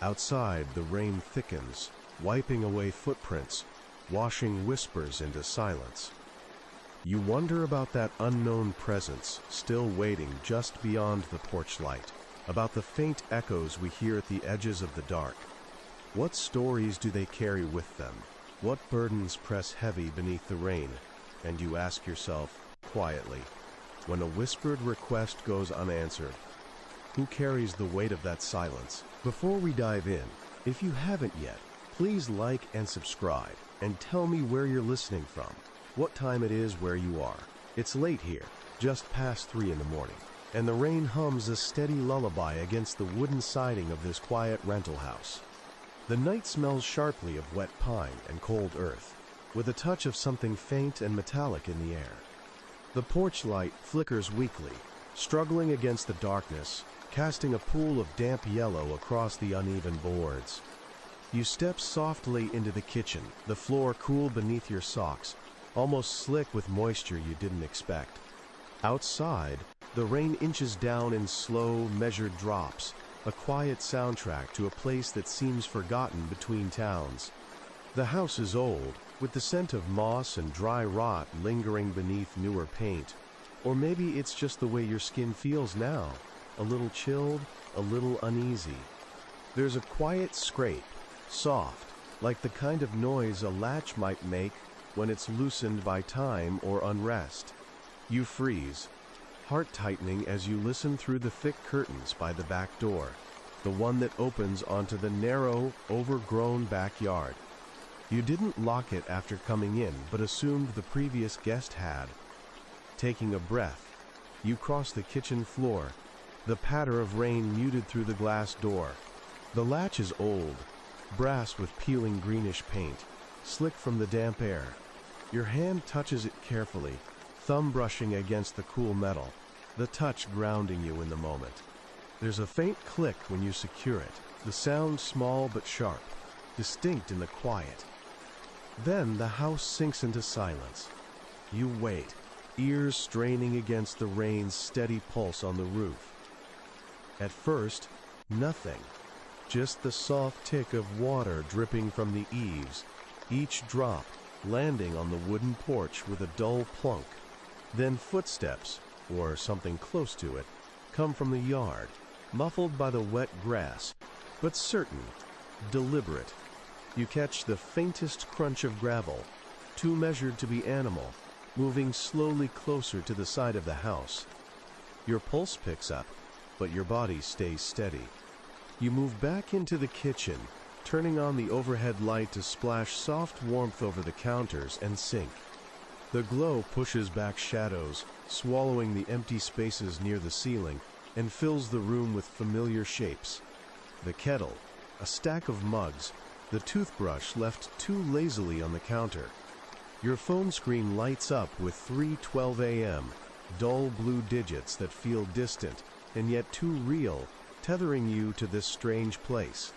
Outside, the rain thickens, wiping away footprints, washing whispers into silence. You wonder about that unknown presence still waiting just beyond the porch light, about the faint echoes we hear at the edges of the dark. What stories do they carry with them? What burdens press heavy beneath the rain? And you ask yourself, quietly, when a whispered request goes unanswered, who carries the weight of that silence? Before we dive in, if you haven't yet, please like and subscribe, and tell me where you're listening from, what time it is where you are. It's late here, just past 3 in the morning, and the rain hums a steady lullaby against the wooden siding of this quiet rental house. The night smells sharply of wet pine and cold earth, with a touch of something faint and metallic in the air. The porch light flickers weakly, struggling against the darkness, casting a pool of damp yellow across the uneven boards. You step softly into the kitchen, the floor cool beneath your socks, almost slick with moisture you didn't expect. Outside, the rain inches down in slow, measured drops, a quiet soundtrack to a place that seems forgotten between towns. The house is old, with the scent of moss and dry rot lingering beneath newer paint. Or maybe it's just the way your skin feels now, a little chilled, a little uneasy. There's a quiet scrape, soft, like the kind of noise a latch might make when it's loosened by time or unrest. You freeze, heart tightening as you listen through the thick curtains by the back door, the one that opens onto the narrow, overgrown backyard. You didn't lock it after coming in, but assumed the previous guest had. Taking a breath, you cross the kitchen floor, the patter of rain muted through the glass door. The latch is old, brass with peeling greenish paint, slick from the damp air. Your hand touches it carefully, thumb brushing against the cool metal, the touch grounding you in the moment. There's a faint click when you secure it, the sound small but sharp, distinct in the quiet. Then the house sinks into silence. You wait, ears straining against the rain's steady pulse on the roof. At first, nothing. Just the soft tick of water dripping from the eaves, each drop landing on the wooden porch with a dull plunk. Then footsteps, or something close to it, come from the yard, muffled by the wet grass, but certain, deliberate. You catch the faintest crunch of gravel, too measured to be animal, moving slowly closer to the side of the house. Your pulse picks up, but your body stays steady. You move back into the kitchen, turning on the overhead light to splash soft warmth over the counters and sink. The glow pushes back shadows, swallowing the empty spaces near the ceiling, and fills the room with familiar shapes. The kettle, a stack of mugs, the toothbrush left too lazily on the counter. Your phone screen lights up with 3:12 a.m., dull blue digits that feel distant and yet too real, tethering you to this strange place.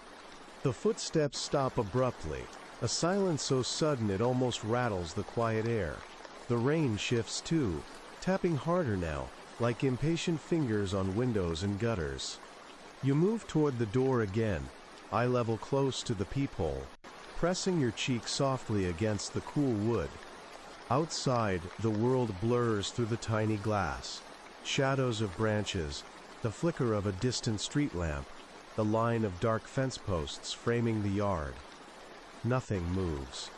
The footsteps stop abruptly, a silence so sudden it almost rattles the quiet air. The rain shifts too, tapping harder now, like impatient fingers on windows and gutters. You move toward the door again, eye level close to the peephole, pressing your cheek softly against the cool wood. Outside, the world blurs through the tiny glass. Shadows of branches, the flicker of a distant street lamp, the line of dark fence posts framing the yard. Nothing moves.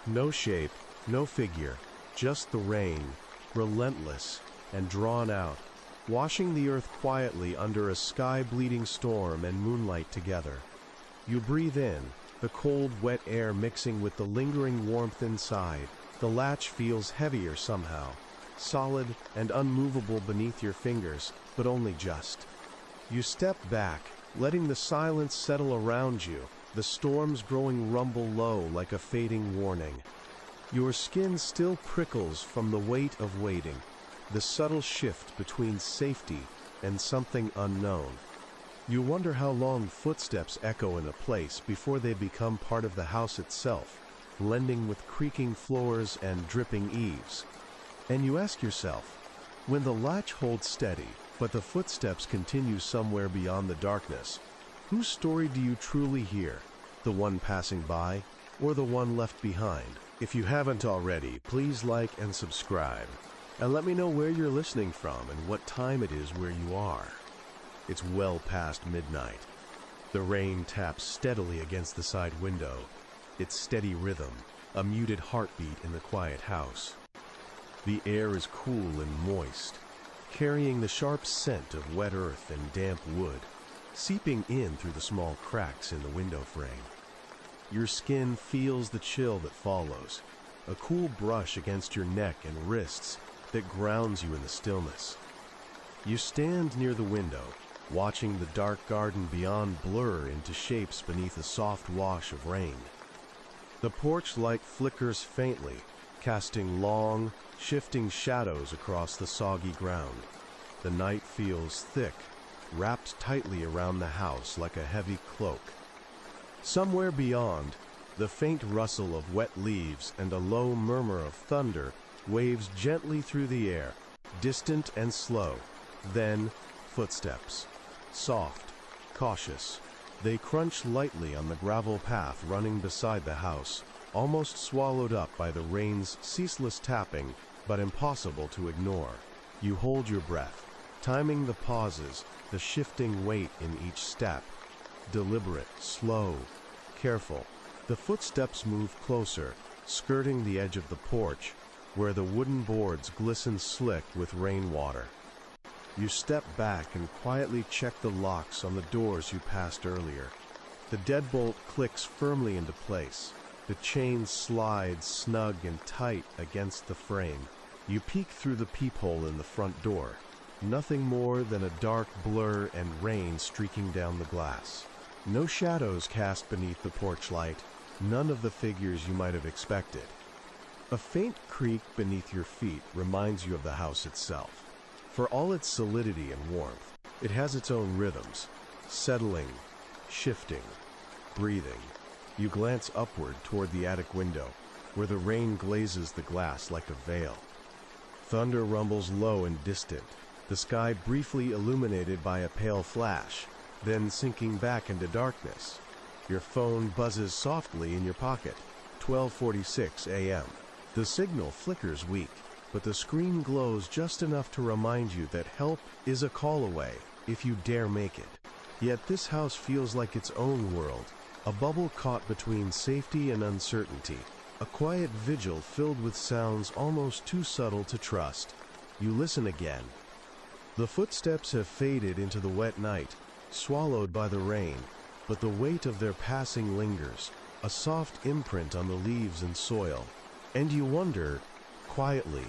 No shape, no figure, just the rain, relentless and drawn out, washing the earth quietly under a sky-bleeding storm and moonlight together. You breathe in, the cold, wet air mixing with the lingering warmth inside. The latch feels heavier somehow, solid and unmovable beneath your fingers, but only just. You step back, letting the silence settle around you, the storm's growing rumble low like a fading warning. Your skin still prickles from the weight of waiting, the subtle shift between safety and something unknown. You wonder how long footsteps echo in a place before they become part of the house itself, blending with creaking floors and dripping eaves. And you ask yourself, when the latch holds steady, but the footsteps continue somewhere beyond the darkness, whose story do you truly hear? The one passing by, or the one left behind? If you haven't already, please like and subscribe, and let me know where you're listening from and what time it is where you are. It's well past midnight. The rain taps steadily against the side window, its steady rhythm, a muted heartbeat in the quiet house. The air is cool and moist, carrying the sharp scent of wet earth and damp wood, seeping in through the small cracks in the window frame. Your skin feels the chill that follows, a cool brush against your neck and wrists that grounds you in the stillness. You stand near the window, watching the dark garden beyond blur into shapes beneath a soft wash of rain. The porch light flickers faintly, casting long, shifting shadows across the soggy ground. The night feels thick, wrapped tightly around the house like a heavy cloak. Somewhere beyond, the faint rustle of wet leaves and a low murmur of thunder waves gently through the air, distant and slow. Then, footsteps. Soft, cautious. They crunch lightly on the gravel path running beside the house, almost swallowed up by the rain's ceaseless tapping, but impossible to ignore. You hold your breath, timing the pauses, the shifting weight in each step. Deliberate, slow, careful. The footsteps move closer, skirting the edge of the porch, where the wooden boards glisten slick with rainwater. You step back and quietly check the locks on the doors you passed earlier. The deadbolt clicks firmly into place. The chain slides snug and tight against the frame. You peek through the peephole in the front door. Nothing more than a dark blur and rain streaking down the glass. No shadows cast beneath the porch light, none of the figures you might have expected. A faint creak beneath your feet reminds you of the house itself. For all its solidity and warmth, it has its own rhythms, settling, shifting, breathing. You glance upward toward the attic window, where the rain glazes the glass like a veil. Thunder rumbles low and distant, the sky briefly illuminated by a pale flash, then sinking back into darkness. Your phone buzzes softly in your pocket, 12:46 a.m. The signal flickers weak, but the screen glows just enough to remind you that help is a call away, if you dare make it. Yet this house feels like its own world, a bubble caught between safety and uncertainty, a quiet vigil filled with sounds almost too subtle to trust. You listen again. The footsteps have faded into the wet night, swallowed by the rain, but the weight of their passing lingers, a soft imprint on the leaves and soil. And you wonder, quietly,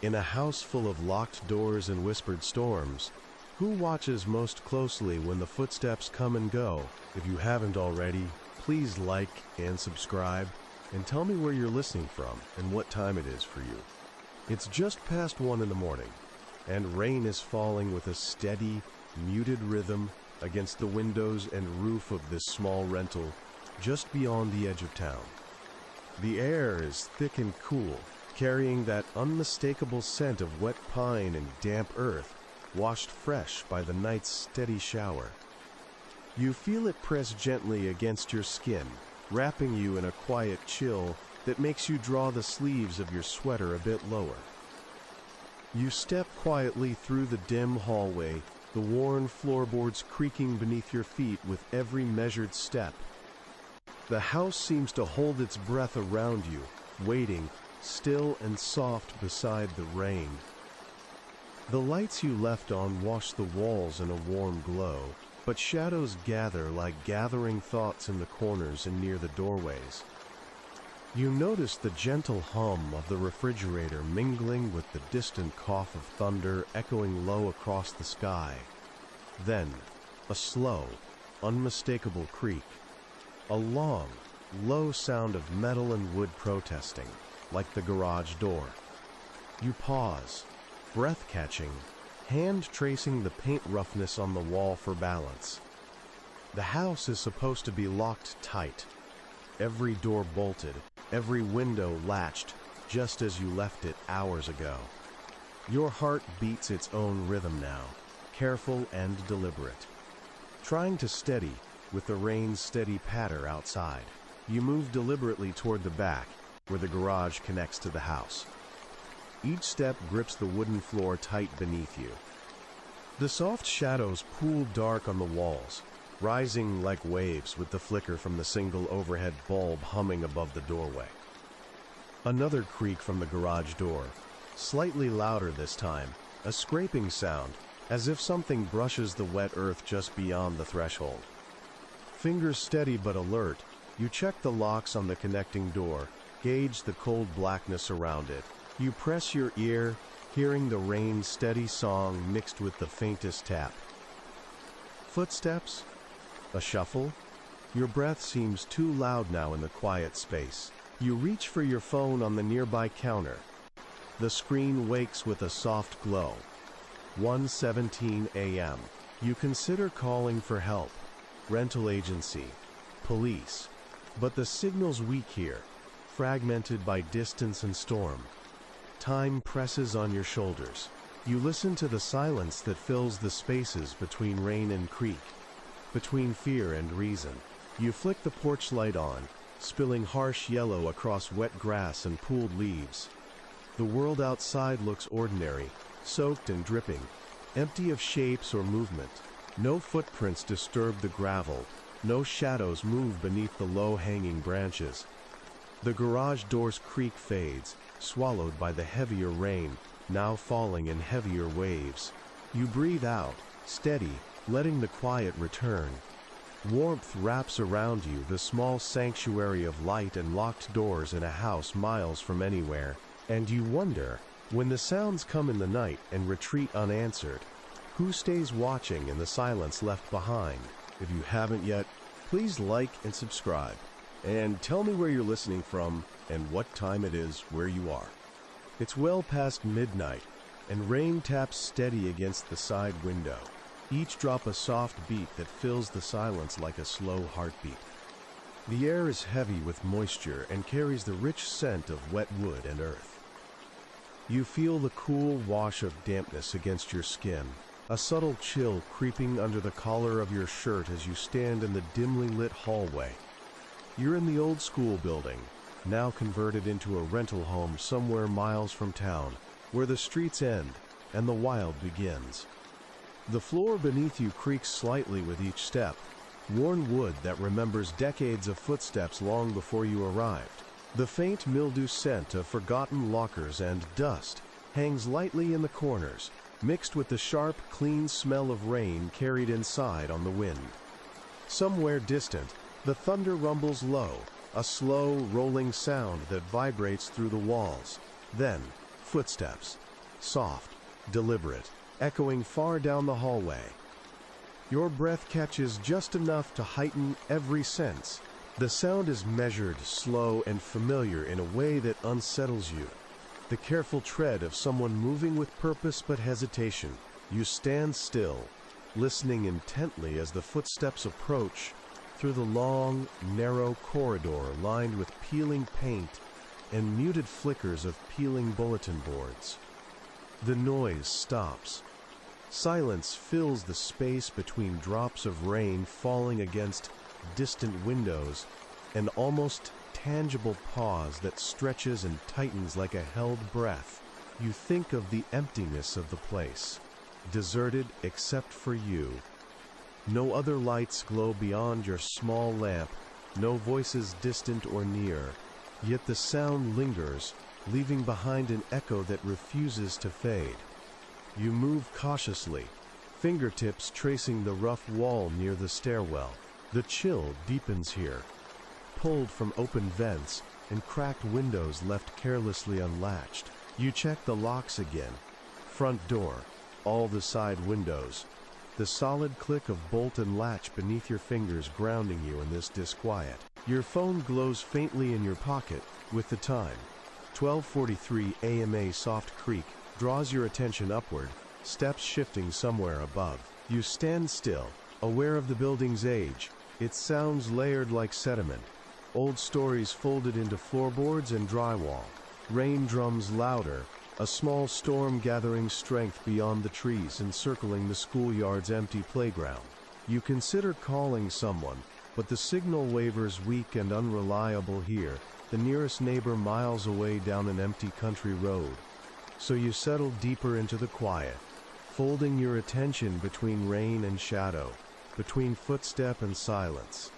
in a house full of locked doors and whispered storms, who watches most closely when the footsteps come and go? If you haven't already, please like and subscribe, and tell me where you're listening from and what time it is for you. It's just past 1 in the morning, and rain is falling with a steady, muted rhythm against the windows and roof of this small rental just beyond the edge of town. The air is thick and cool, carrying that unmistakable scent of wet pine and damp earth, washed fresh by the night's steady shower. You feel it press gently against your skin, wrapping you in a quiet chill that makes you draw the sleeves of your sweater a bit lower. You step quietly through the dim hallway, the worn floorboards creaking beneath your feet with every measured step. The house seems to hold its breath around you, waiting, still and soft beside the rain. The lights you left on wash the walls in a warm glow, but shadows gather like gathering thoughts in the corners and near the doorways. You notice the gentle hum of the refrigerator mingling with the distant cough of thunder echoing low across the sky. Then, a slow, unmistakable creak. A long, low sound of metal and wood protesting, like the garage door. You pause, breath-catching, hand tracing the paint roughness on the wall for balance. The house is supposed to be locked tight, every door bolted, every window latched, just as you left it hours ago. Your heart beats its own rhythm now, careful and deliberate. Trying to steady with the rain's steady patter outside, you move deliberately toward the back, where the garage connects to the house. Each step grips the wooden floor tight beneath you. The soft shadows pool dark on the walls, rising like waves with the flicker from the single overhead bulb humming above the doorway. Another creak from the garage door, slightly louder this time, a scraping sound, as if something brushes the wet earth just beyond the threshold. Fingers steady but alert, you check the locks on the connecting door, gauge the cold blackness around it. You press your ear, hearing the rain's steady song mixed with the faintest tap. Footsteps? A shuffle? Your breath seems too loud now in the quiet space. You reach for your phone on the nearby counter. The screen wakes with a soft glow. 1:17 a.m. You consider calling for help. Rental agency. Police. But the signal's weak here, fragmented by distance and storm. Time presses on your shoulders. You listen to the silence that fills the spaces between rain and creek, between fear and reason. You flick the porch light on, spilling harsh yellow across wet grass and pooled leaves. The world outside looks ordinary, soaked and dripping, empty of shapes or movement. No footprints disturb the gravel, no shadows move beneath the low-hanging branches. The garage door's creak fades, swallowed by the heavier rain, now falling in heavier waves. You breathe out, steady, letting the quiet return. Warmth wraps around you, the small sanctuary of light and locked doors in a house miles from anywhere, and you wonder, when the sounds come in the night and retreat unanswered, who stays watching in the silence left behind? If you haven't yet, please like and subscribe, and tell me where you're listening from and what time it is where you are. It's well past midnight, and rain taps steady against the side window, each drop a soft beat that fills the silence like a slow heartbeat. The air is heavy with moisture and carries the rich scent of wet wood and earth. You feel the cool wash of dampness against your skin, a subtle chill creeping under the collar of your shirt as you stand in the dimly lit hallway. You're in the old school building, now converted into a rental home somewhere miles from town, where the streets end and the wild begins. The floor beneath you creaks slightly with each step, worn wood that remembers decades of footsteps long before you arrived. The faint mildew scent of forgotten lockers and dust hangs lightly in the corners, mixed with the sharp, clean smell of rain carried inside on the wind. Somewhere distant, the thunder rumbles low, a slow, rolling sound that vibrates through the walls. Then, footsteps, soft, deliberate, echoing far down the hallway. Your breath catches just enough to heighten every sense. The sound is measured, slow, and familiar in a way that unsettles you. The careful tread of someone moving with purpose but hesitation. You stand still, listening intently as the footsteps approach through the long, narrow corridor lined with peeling paint and muted flickers of peeling bulletin boards. The noise stops. Silence fills the space between drops of rain falling against distant windows, an almost tangible pause that stretches and tightens like a held breath. You think of the emptiness of the place, deserted except for you. No other lights glow beyond your small lamp, no voices distant or near, yet the sound lingers, leaving behind an echo that refuses to fade. You move cautiously, fingertips tracing the rough wall near the stairwell. The chill deepens here, pulled from open vents and cracked windows left carelessly unlatched. You check the locks again. Front door, all the side windows. The solid click of bolt and latch beneath your fingers grounding you in this disquiet. Your phone glows faintly in your pocket with the time. 12:43 a.m. A soft creak draws your attention upward, steps shifting somewhere above. You stand still, aware of the building's age, its sounds layered like sediment, old stories folded into floorboards and drywall, rain drums louder, a small storm gathering strength beyond the trees encircling the schoolyard's empty playground. You consider calling someone, but the signal wavers weak and unreliable here, the nearest neighbor miles away down an empty country road. So you settle deeper into the quiet, folding your attention between rain and shadow, between footstep and silence.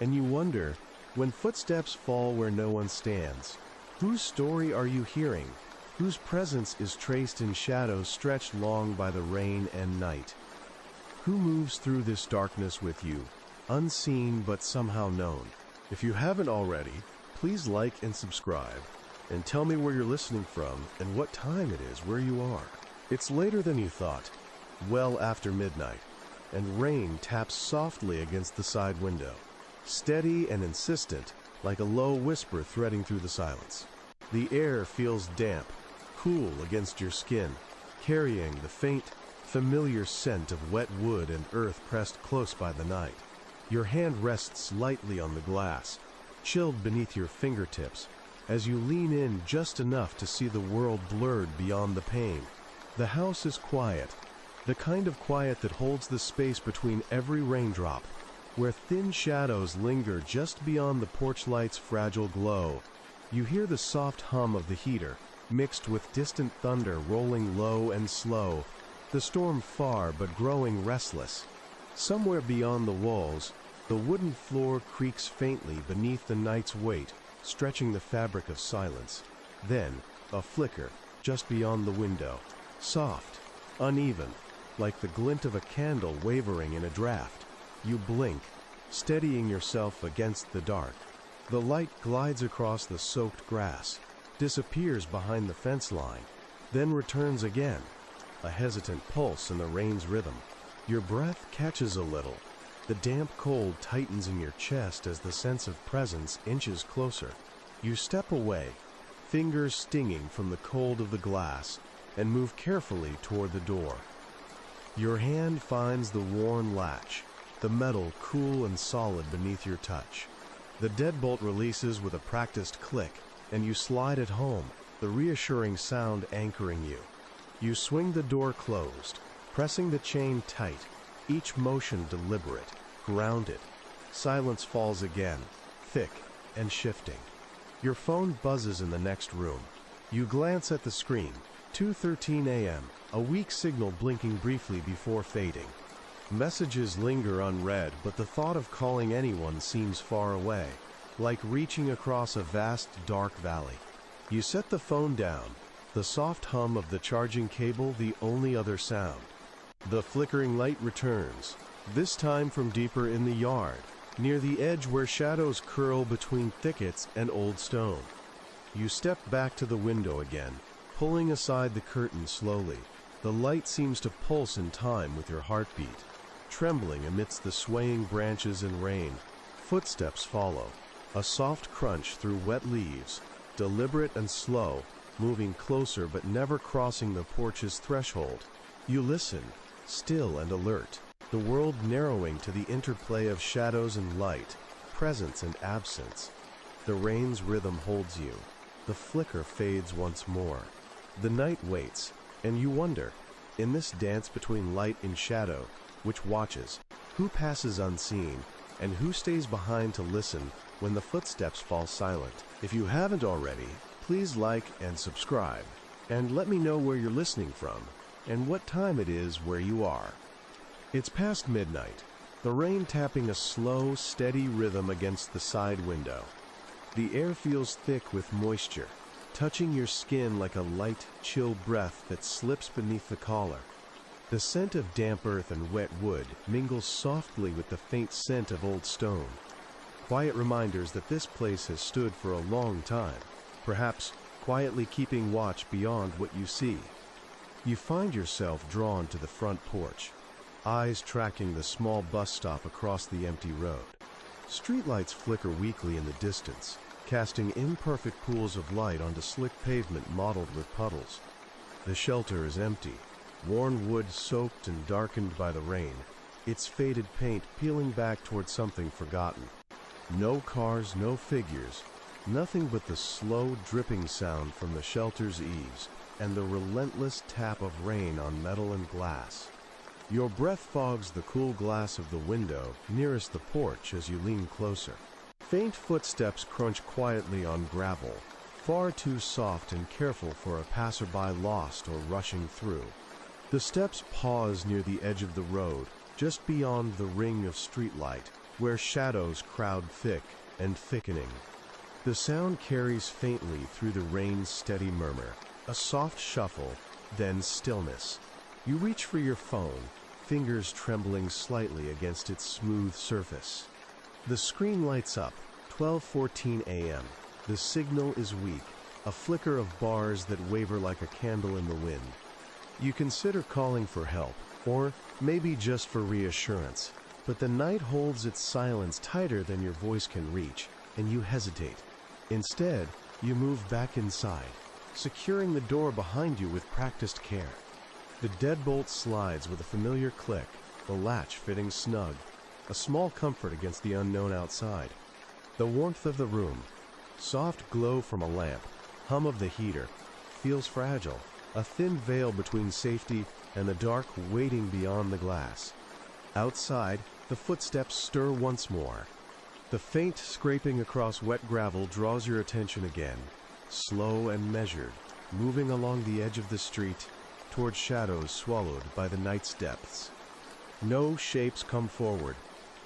And you wonder, when footsteps fall where no one stands, whose story are you hearing? Whose presence is traced in shadows stretched long by the rain and night? Who moves through this darkness with you, unseen but somehow known? If you haven't already, please like and subscribe, and tell me where you're listening from and what time it is where you are. It's later than you thought, well after midnight, and rain taps softly against the side window, steady and insistent, like a low whisper threading through the silence. The air feels damp, cool against your skin, carrying the faint, familiar scent of wet wood and earth pressed close by the night. Your hand rests lightly on the glass, chilled beneath your fingertips, as you lean in just enough to see the world blurred beyond the pane. The house is quiet, the kind of quiet that holds the space between every raindrop, where thin shadows linger just beyond the porch light's fragile glow. You hear the soft hum of the heater, mixed with distant thunder rolling low and slow, the storm far but growing restless. Somewhere beyond the walls, the wooden floor creaks faintly beneath the night's weight, stretching the fabric of silence. Then, a flicker, just beyond the window, soft, uneven, like the glint of a candle wavering in a draft. You blink, steadying yourself against the dark. The light glides across the soaked grass, disappears behind the fence line, then returns again, a hesitant pulse in the rain's rhythm. Your breath catches a little. The damp cold tightens in your chest as the sense of presence inches closer. You step away, fingers stinging from the cold of the glass, and move carefully toward the door. Your hand finds the worn latch, the metal cool and solid beneath your touch. The deadbolt releases with a practiced click, and you slide it home, the reassuring sound anchoring you. You swing the door closed, pressing the chain tight, each motion deliberate, grounded. Silence falls again, thick and shifting. Your phone buzzes in the next room. You glance at the screen, 2:13 a.m., a weak signal blinking briefly before fading. Messages linger unread, but the thought of calling anyone seems far away, like reaching across a vast, dark valley. You set the phone down, the soft hum of the charging cable the only other sound. The flickering light returns, this time from deeper in the yard, near the edge where shadows curl between thickets and old stone. You step back to the window again, pulling aside the curtain slowly. The light seems to pulse in time with your heartbeat. Trembling amidst the swaying branches and rain, footsteps follow, a soft crunch through wet leaves, deliberate and slow, moving closer but never crossing the porch's threshold. You listen, still and alert, the world narrowing to the interplay of shadows and light, presence and absence. The rain's rhythm holds you. The flicker fades once more. The night waits, and you wonder, in this dance between light and shadow, which watches, who passes unseen, and who stays behind to listen when the footsteps fall silent. If you haven't already, please like and subscribe, and let me know where you're listening from, and what time it is where you are. It's past midnight, the rain tapping a slow, steady rhythm against the side window. The air feels thick with moisture, touching your skin like a light, chill breath that slips beneath the collar. The scent of damp earth and wet wood mingles softly with the faint scent of old stone. Quiet reminders that this place has stood for a long time, perhaps quietly keeping watch beyond what you see. You find yourself drawn to the front porch, eyes tracking the small bus stop across the empty road. Streetlights flicker weakly in the distance, casting imperfect pools of light onto slick pavement mottled with puddles. The shelter is empty, worn wood soaked and darkened by the rain, its faded paint peeling back toward something forgotten. No cars, no figures, nothing but the slow dripping sound from the shelter's eaves and the relentless tap of rain on metal and glass. Your breath fogs the cool glass of the window nearest the porch as you lean closer. Faint footsteps crunch quietly on gravel, far too soft and careful for a passerby lost or rushing through. The steps pause near the edge of the road, just beyond the ring of streetlight, where shadows crowd thick and thickening. The sound carries faintly through the rain's steady murmur, a soft shuffle, then stillness. You reach for your phone, fingers trembling slightly against its smooth surface. The screen lights up, 12:14 a.m. The signal is weak, a flicker of bars that waver like a candle in the wind. You consider calling for help, or maybe just for reassurance, but the night holds its silence tighter than your voice can reach, and you hesitate. Instead, you move back inside, securing the door behind you with practiced care. The deadbolt slides with a familiar click, the latch fitting snug, a small comfort against the unknown outside. The warmth of the room, soft glow from a lamp, hum of the heater, feels fragile, a thin veil between safety and the dark waiting beyond the glass. Outside, the footsteps stir once more. The faint scraping across wet gravel draws your attention again, slow and measured, moving along the edge of the street toward shadows swallowed by the night's depths. No shapes come forward.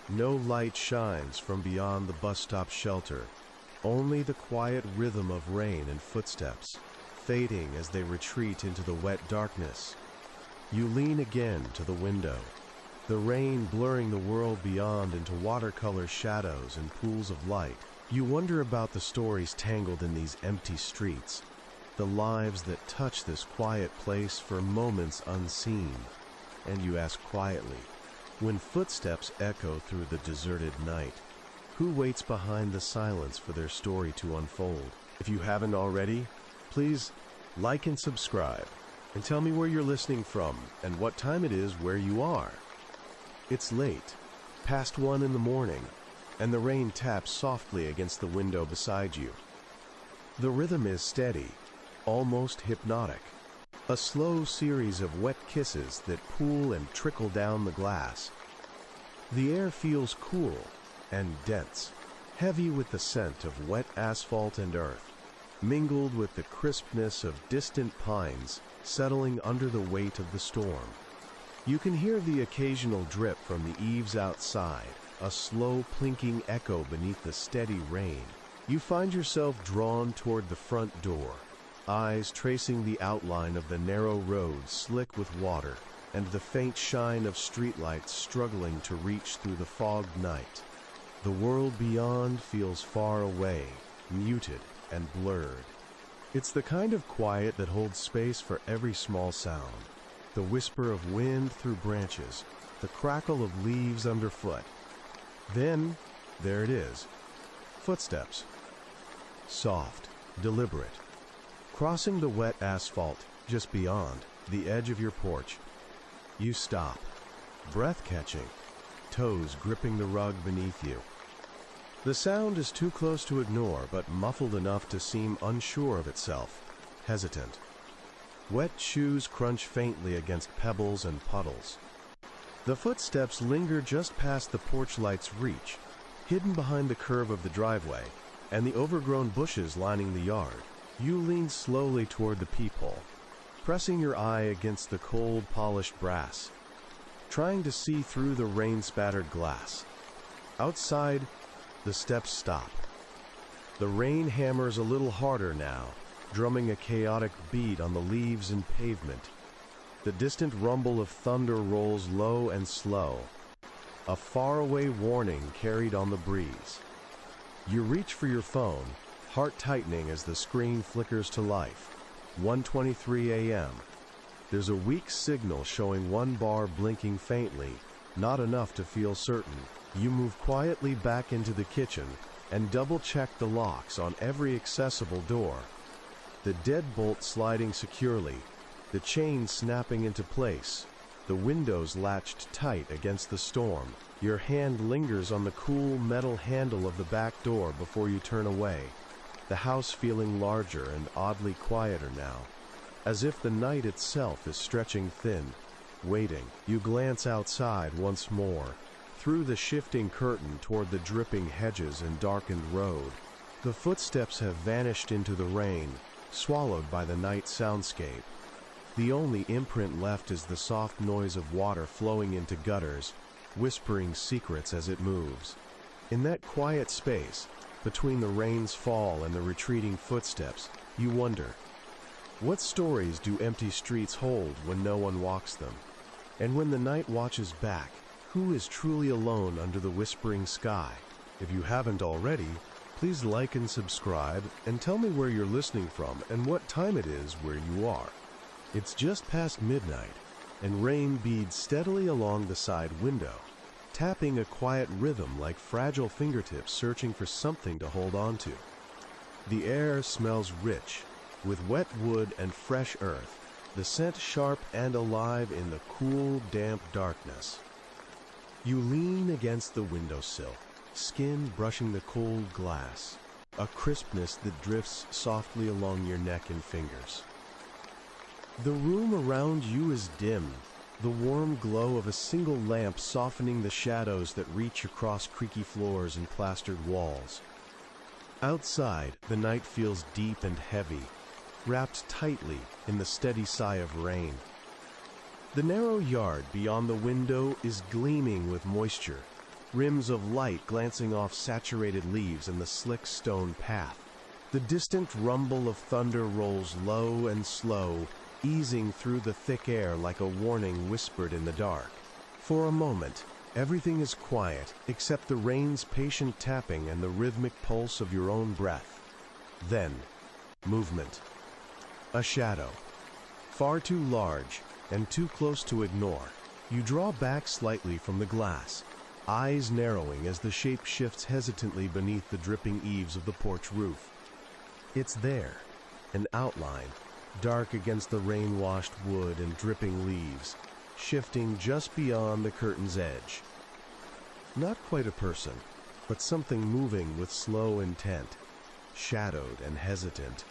No light shines from beyond the bus stop shelter. Only the quiet rhythm of rain and footsteps, fading as they retreat into the wet darkness. You lean again to the window, the rain blurring the world beyond into watercolor shadows and pools of light. You wonder about the stories tangled in these empty streets, the lives that touch this quiet place for moments unseen. And you ask quietly, when footsteps echo through the deserted night, who waits behind the silence for their story to unfold? If you haven't already, please like and subscribe, and tell me where you're listening from and what time it is where you are. It's late, past 1 in the morning, and the rain taps softly against the window beside you. The rhythm is steady, almost hypnotic, a slow series of wet kisses that pool and trickle down the glass. The air feels cool and dense, heavy with the scent of wet asphalt and earth, mingled with the crispness of distant pines settling under the weight of the storm. You can hear the occasional drip from the eaves outside, a slow plinking echo beneath the steady rain. You find yourself drawn toward the front door, eyes tracing the outline of the narrow road slick with water, and the faint shine of streetlights struggling to reach through the fogged night. The world beyond feels far away, muted and blurred. It's the kind of quiet that holds space for every small sound. The whisper of wind through branches, the crackle of leaves underfoot. Then, there it is. Footsteps. Soft, deliberate. Crossing the wet asphalt just beyond, the edge of your porch. You stop, breath-catching, toes gripping the rug beneath you. The sound is too close to ignore, but muffled enough to seem unsure of itself, hesitant. Wet shoes crunch faintly against pebbles and puddles. The footsteps linger just past the porch light's reach, hidden behind the curve of the driveway and the overgrown bushes lining the yard. You lean slowly toward the peephole, pressing your eye against the cold, polished brass, trying to see through the rain-spattered glass. Outside, the steps stop. The rain hammers a little harder now, drumming a chaotic beat on the leaves and pavement. The distant rumble of thunder rolls low and slow, a faraway warning carried on the breeze. You reach for your phone, heart tightening as the screen flickers to life. 1:23 a.m. There's a weak signal showing one bar blinking faintly, not enough to feel certain. You move quietly back into the kitchen and double-check the locks on every accessible door. The deadbolt sliding securely, the chain snapping into place, the windows latched tight against the storm. Your hand lingers on the cool metal handle of the back door before you turn away, the house feeling larger and oddly quieter now, as if the night itself is stretching thin, waiting. You glance outside once more, through the shifting curtain toward the dripping hedges and darkened road. The footsteps have vanished into the rain, swallowed by the night soundscape. The only imprint left is the soft noise of water flowing into gutters, whispering secrets as it moves. In that quiet space, between the rain's fall and the retreating footsteps, you wonder, what stories do empty streets hold when no one walks them? And when the night watches back, who is truly alone under the whispering sky? If you haven't already, please like and subscribe and tell me where you're listening from and what time it is where you are. It's just past midnight, and rain beads steadily along the side window, tapping a quiet rhythm like fragile fingertips searching for something to hold on to. The air smells rich, with wet wood and fresh earth, the scent sharp and alive in the cool, damp darkness. You lean against the windowsill, skin brushing the cold glass, a crispness that drifts softly along your neck and fingers. The room around you is dim, the warm glow of a single lamp softening the shadows that reach across creaky floors and plastered walls. Outside, the night feels deep and heavy, wrapped tightly in the steady sigh of rain. The narrow yard beyond the window is gleaming with moisture, rims of light glancing off saturated leaves and the slick stone path. The distant rumble of thunder rolls low and slow, easing through the thick air like a warning whispered in the dark. For a moment, everything is quiet except the rain's patient tapping and the rhythmic pulse of your own breath. Then, movement. A shadow. Far too large and too close to ignore. You draw back slightly from the glass, eyes narrowing as the shape shifts hesitantly beneath the dripping eaves of the porch roof. It's there, an outline, dark against the rain-washed wood and dripping leaves, shifting just beyond the curtain's edge. Not quite a person, but something moving with slow intent, shadowed and hesitant.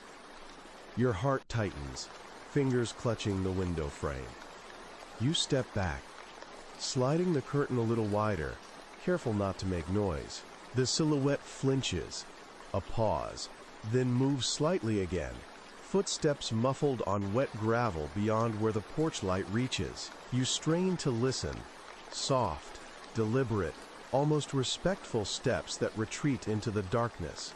Your heart tightens, fingers clutching the window frame. You step back, sliding the curtain a little wider, careful not to make noise. The silhouette flinches, a pause, then moves slightly again, footsteps muffled on wet gravel beyond where the porch light reaches. You strain to listen, soft, deliberate, almost respectful steps that retreat into the darkness.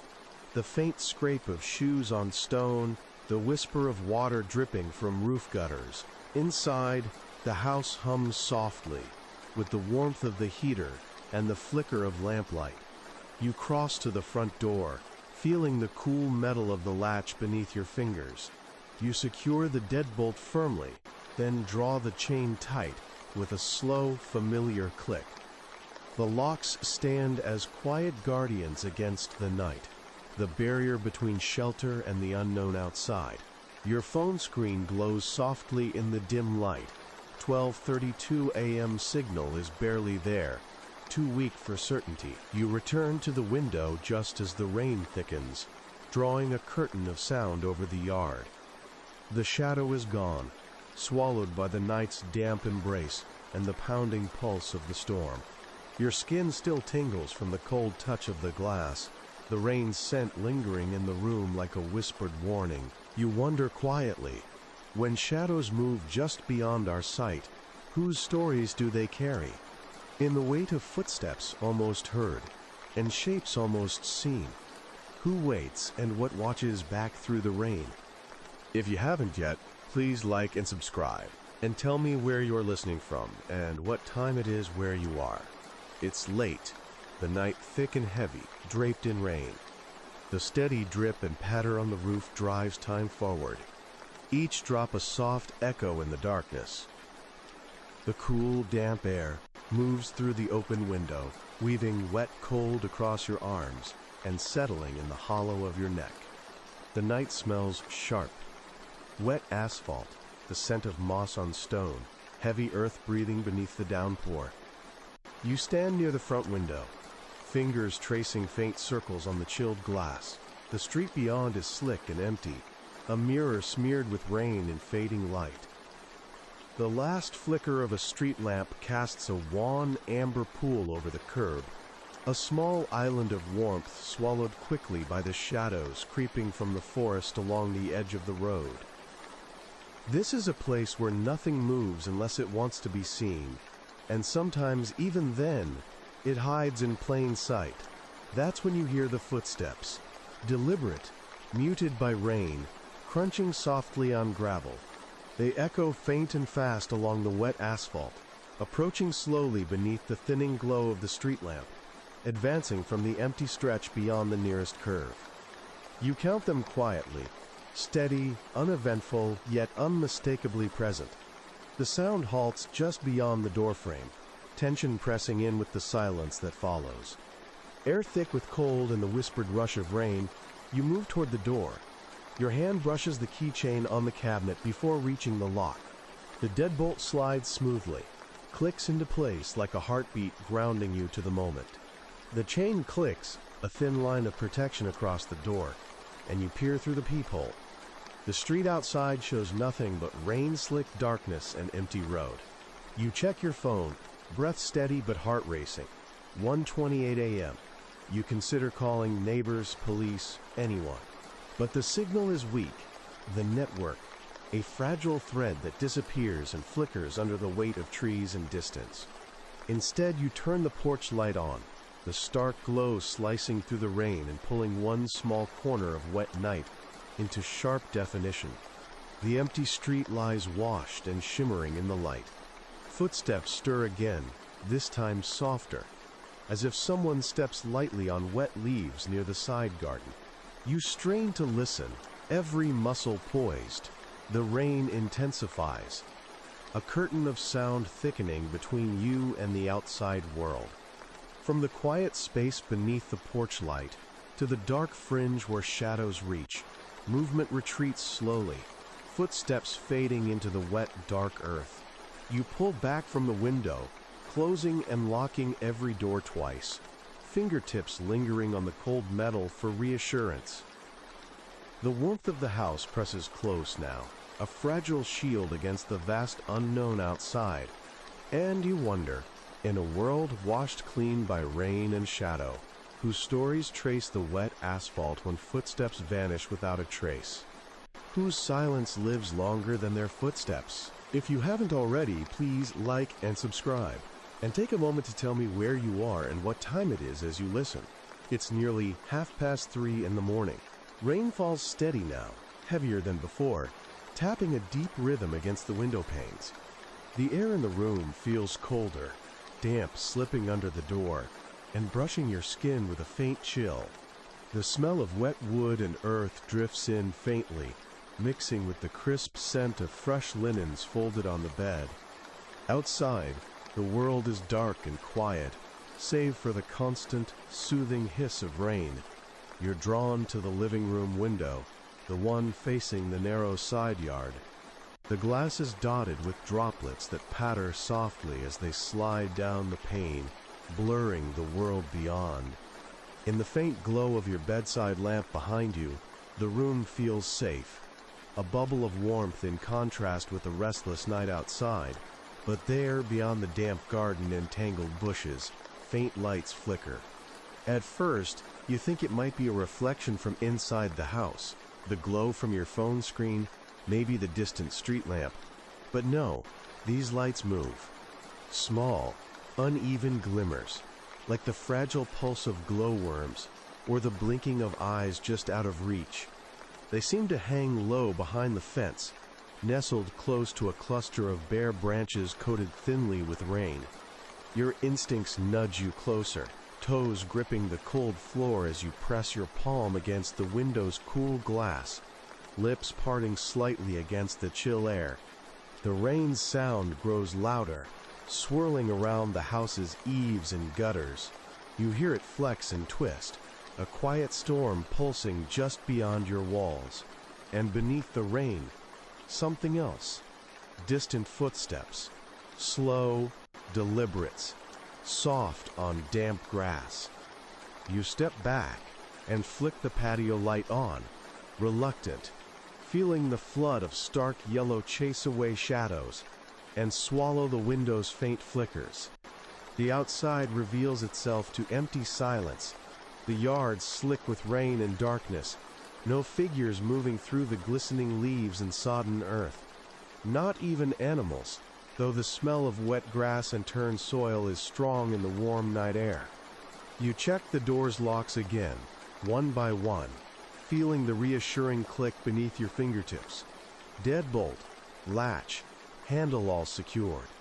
The faint scrape of shoes on stone, the whisper of water dripping from roof gutters. Inside, the house hums softly, with the warmth of the heater and the flicker of lamplight. You cross to the front door, feeling the cool metal of the latch beneath your fingers. You secure the deadbolt firmly, then draw the chain tight with a slow, familiar click. The locks stand as quiet guardians against the night, the barrier between shelter and the unknown outside. Your phone screen glows softly in the dim light. 12:32 a.m. signal is barely there, too weak for certainty. You return to the window just as the rain thickens, drawing a curtain of sound over the yard. The shadow is gone, swallowed by the night's damp embrace and the pounding pulse of the storm. Your skin still tingles from the cold touch of the glass, the rain's scent lingering in the room like a whispered warning. You wonder quietly, when shadows move just beyond our sight, whose stories do they carry? In the weight of footsteps almost heard, and shapes almost seen, who waits and what watches back through the rain? If you haven't yet, please like and subscribe, and tell me where you're listening from and what time it is where you are. It's late, the night thick and heavy, draped in rain. The steady drip and patter on the roof drives time forward, each drop a soft echo in the darkness. The cool, damp air moves through the open window, weaving wet cold across your arms and settling in the hollow of your neck. The night smells sharp. Wet asphalt, the scent of moss on stone, heavy earth breathing beneath the downpour. You stand near the front window, fingers tracing faint circles on the chilled glass. The street beyond is slick and empty, a mirror smeared with rain and fading light. The last flicker of a street lamp casts a wan amber pool over the curb, a small island of warmth swallowed quickly by the shadows creeping from the forest along the edge of the road. This is a place where nothing moves unless it wants to be seen, and sometimes even then, it hides in plain sight. That's when you hear the footsteps, deliberate, muted by rain, crunching softly on gravel. They echo faint and fast along the wet asphalt, approaching slowly beneath the thinning glow of the street lamp, advancing from the empty stretch beyond the nearest curve. You count them quietly, steady, uneventful, yet unmistakably present. The sound halts just beyond the doorframe, tension pressing in with the silence that follows. Air thick with cold and the whispered rush of rain, you move toward the door. Your hand brushes the keychain on the cabinet before reaching the lock. The deadbolt slides smoothly, clicks into place like a heartbeat grounding you to the moment. The chain clicks, a thin line of protection across the door, and you peer through the peephole. The street outside shows nothing but rain-slicked darkness and empty road. You check your phone, breath steady but heart racing. 1:28 a.m. You consider calling neighbors, police, anyone. But the signal is weak. The network, a fragile thread that disappears and flickers under the weight of trees and distance. Instead, you turn the porch light on, the stark glow slicing through the rain and pulling one small corner of wet night into sharp definition. The empty street lies washed and shimmering in the light. Footsteps stir again, this time softer, as if someone steps lightly on wet leaves near the side garden. You strain to listen, every muscle poised. The rain intensifies, a curtain of sound thickening between you and the outside world. From the quiet space beneath the porch light to the dark fringe where shadows reach, movement retreats slowly, footsteps fading into the wet, dark earth. You pull back from the window, closing and locking every door twice, fingertips lingering on the cold metal for reassurance. The warmth of the house presses close now, a fragile shield against the vast unknown outside. And you wonder, in a world washed clean by rain and shadow, whose stories trace the wet asphalt when footsteps vanish without a trace, whose silence lives longer than their footsteps. If you haven't already, please like and subscribe, and take a moment to tell me where you are and what time it is as you listen. It's nearly 3:30 in the morning. Rain falls steady now, heavier than before, tapping a deep rhythm against the window panes. The air in the room feels colder, damp slipping under the door, and brushing your skin with a faint chill. The smell of wet wood and earth drifts in faintly, mixing with the crisp scent of fresh linens folded on the bed. Outside, the world is dark and quiet, save for the constant, soothing hiss of rain. You're drawn to the living room window, the one facing the narrow side yard. The glass is dotted with droplets that patter softly as they slide down the pane, blurring the world beyond. In the faint glow of your bedside lamp behind you, the room feels safe, a bubble of warmth in contrast with the restless night outside. But there, beyond the damp garden and tangled bushes, faint lights flicker. At first, you think it might be a reflection from inside the house, the glow from your phone screen, maybe the distant street lamp. But no, these lights move. Small, uneven glimmers, like the fragile pulse of glowworms or the blinking of eyes just out of reach. They seem to hang low behind the fence, nestled close to a cluster of bare branches coated thinly with rain. Your instincts nudge you closer, toes gripping the cold floor as you press your palm against the window's cool glass, lips parting slightly against the chill air. The rain's sound grows louder, swirling around the house's eaves and gutters. You hear it flex and twist, a quiet storm pulsing just beyond your walls. And beneath the rain, something else. Distant footsteps, slow, deliberate, soft on damp grass. You step back and flick the patio light on, reluctant, feeling the flood of stark yellow chase away shadows and swallow the window's faint flickers. The outside reveals itself to empty silence, the yard slick with rain and darkness, no figures moving through the glistening leaves and sodden earth. Not even animals, though the smell of wet grass and turned soil is strong in the warm night air. You check the door's locks again, one by one, feeling the reassuring click beneath your fingertips. Deadbolt, latch, handle all secured.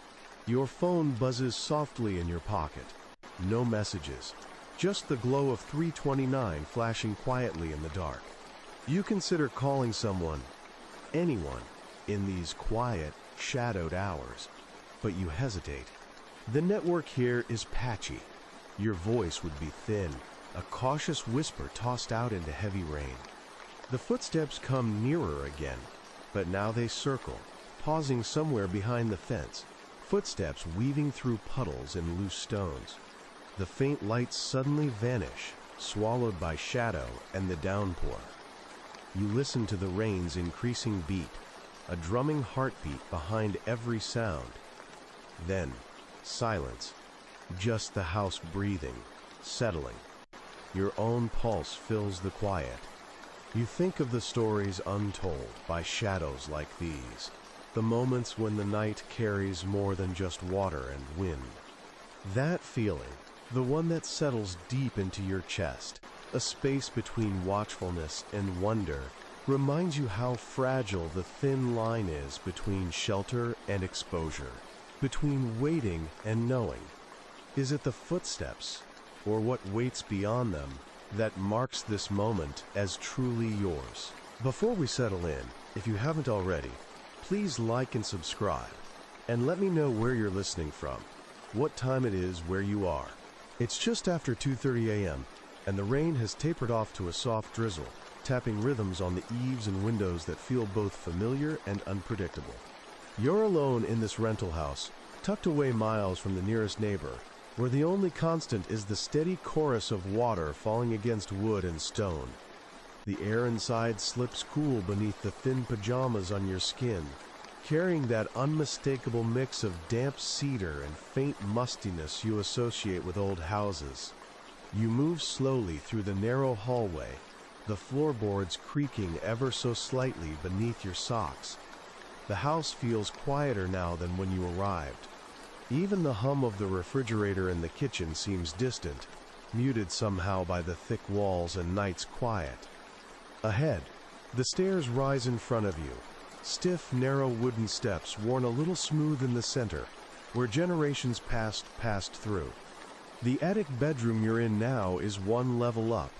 Your phone buzzes softly in your pocket. No messages, just the glow of 329 flashing quietly in the dark. You consider calling someone, anyone, in these quiet, shadowed hours, but you hesitate. The network here is patchy. Your voice would be thin, a cautious whisper tossed out into heavy rain. The footsteps come nearer again, but now they circle, pausing somewhere behind the fence, footsteps weaving through puddles and loose stones. The faint lights suddenly vanish, swallowed by shadow and the downpour. You listen to the rain's increasing beat, a drumming heartbeat behind every sound. Then, silence, just the house breathing, settling. Your own pulse fills the quiet. You think of the stories untold by shadows like these, the moments when the night carries more than just water and wind. That feeling, the one that settles deep into your chest, a space between watchfulness and wonder, reminds you how fragile the thin line is between shelter and exposure, between waiting and knowing. Is it the footsteps, or what waits beyond them, that marks this moment as truly yours? Before we settle in, if you haven't already, please like and subscribe, and let me know where you're listening from, what time it is where you are. It's just after 2:30 a.m., and the rain has tapered off to a soft drizzle, tapping rhythms on the eaves and windows that feel both familiar and unpredictable. You're alone in this rental house, tucked away miles from the nearest neighbor, where the only constant is the steady chorus of water falling against wood and stone. The air inside slips cool beneath the thin pajamas on your skin, carrying that unmistakable mix of damp cedar and faint mustiness you associate with old houses. You move slowly through the narrow hallway, the floorboards creaking ever so slightly beneath your socks. The house feels quieter now than when you arrived. Even the hum of the refrigerator in the kitchen seems distant, muted somehow by the thick walls and night's quiet. Ahead, the stairs rise in front of you, stiff, narrow wooden steps worn a little smooth in the center, where generations past passed through. The attic bedroom you're in now is one level up,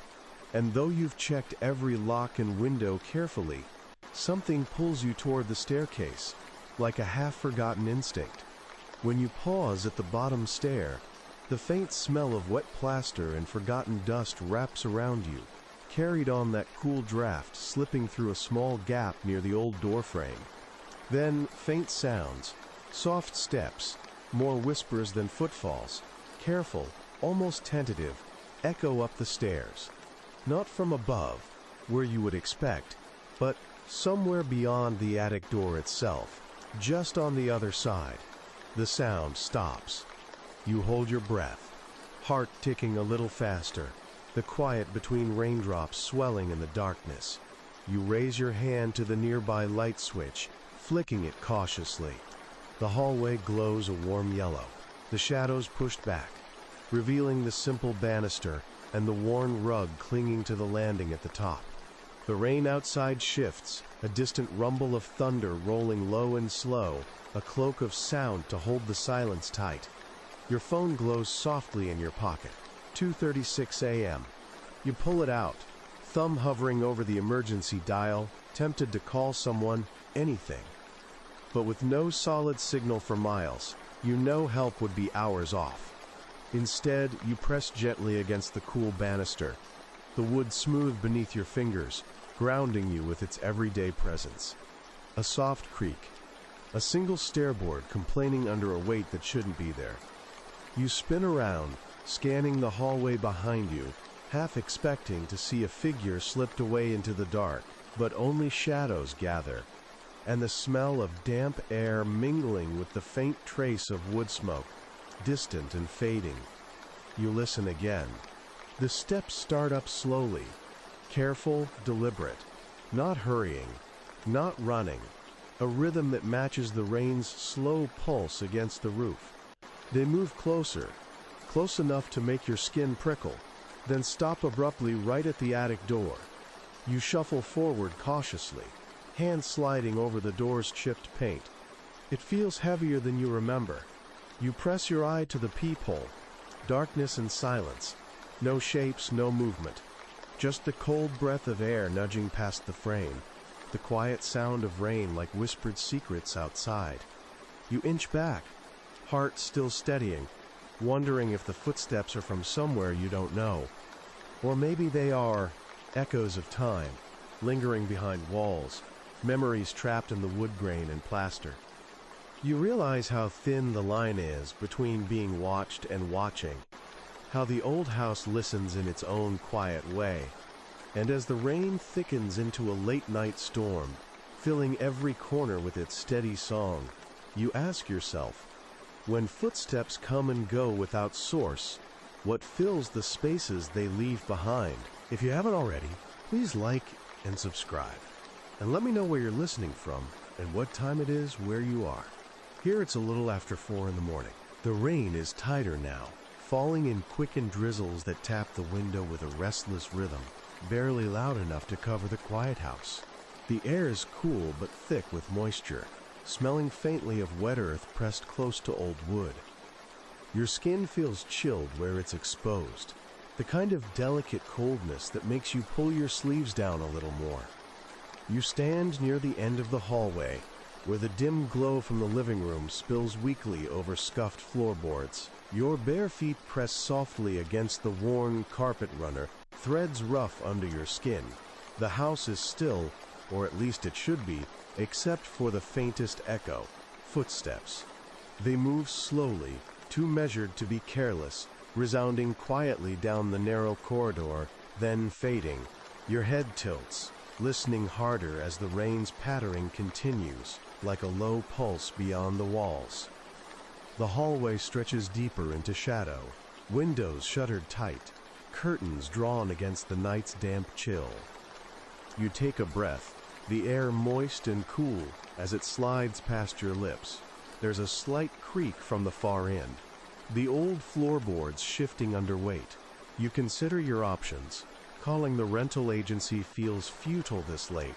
and though you've checked every lock and window carefully, something pulls you toward the staircase, like a half-forgotten instinct. When you pause at the bottom stair, the faint smell of wet plaster and forgotten dust wraps around you, carried on that cool draft slipping through a small gap near the old doorframe. Then faint sounds, soft steps, more whispers than footfalls, careful, almost tentative, echo up the stairs. Not from above, where you would expect, but somewhere beyond the attic door itself, just on the other side. The sound stops. You hold your breath, heart ticking a little faster, the quiet between raindrops swelling in the darkness. You raise your hand to the nearby light switch, flicking it cautiously. The hallway glows a warm yellow, the shadows pushed back, revealing the simple banister and the worn rug clinging to the landing at the top. The rain outside shifts, a distant rumble of thunder rolling low and slow, a cloak of sound to hold the silence tight. Your phone glows softly in your pocket. 2:36 a.m. You pull it out, thumb hovering over the emergency dial, tempted to call someone, anything. But with no solid signal for miles, you know help would be hours off. Instead, you press gently against the cool banister, the wood smooth beneath your fingers, grounding you with its everyday presence. A soft creak, a single stairboard complaining under a weight that shouldn't be there. You spin around, scanning the hallway behind you, half expecting to see a figure slipped away into the dark, but only shadows gather, and the smell of damp air mingling with the faint trace of wood smoke, distant and fading. You listen again. The steps start up slowly, careful, deliberate, not hurrying, not running, a rhythm that matches the rain's slow pulse against the roof. They move closer, close enough to make your skin prickle, then stop abruptly right at the attic door. You shuffle forward cautiously, hands sliding over the door's chipped paint. It feels heavier than you remember. You press your eye to the peephole. Darkness and silence. No shapes, no movement. Just the cold breath of air nudging past the frame. The quiet sound of rain like whispered secrets outside. You inch back, heart still steadying, wondering if the footsteps are from somewhere you don't know. Or maybe they are echoes of time, lingering behind walls, memories trapped in the wood grain and plaster. You realize how thin the line is between being watched and watching, how the old house listens in its own quiet way, and as the rain thickens into a late-night storm, filling every corner with its steady song, you ask yourself, when footsteps come and go without source, what fills the spaces they leave behind? If you haven't already, please like and subscribe, and let me know where you're listening from and what time it is where you are. Here it's a little after 4 in the morning. The rain is tighter now, falling in quickened drizzles that tap the window with a restless rhythm, barely loud enough to cover the quiet house. The air is cool but thick with moisture, smelling faintly of wet earth pressed close to old wood. Your skin feels chilled where it's exposed, the kind of delicate coldness that makes you pull your sleeves down a little more. You stand near the end of the hallway, where the dim glow from the living room spills weakly over scuffed floorboards. Your bare feet press softly against the worn carpet runner, threads rough under your skin. The house is still, or at least it should be, except for the faintest echo, footsteps. They move slowly, too measured to be careless, resounding quietly down the narrow corridor, then fading. Your head tilts, listening harder as the rain's pattering continues, like a low pulse beyond the walls. The hallway stretches deeper into shadow, windows shuttered tight, curtains drawn against the night's damp chill. You take a breath, the air moist and cool as it slides past your lips. There's a slight creak from the far end, the old floorboards shifting under weight. You consider your options. Calling the rental agency feels futile this late.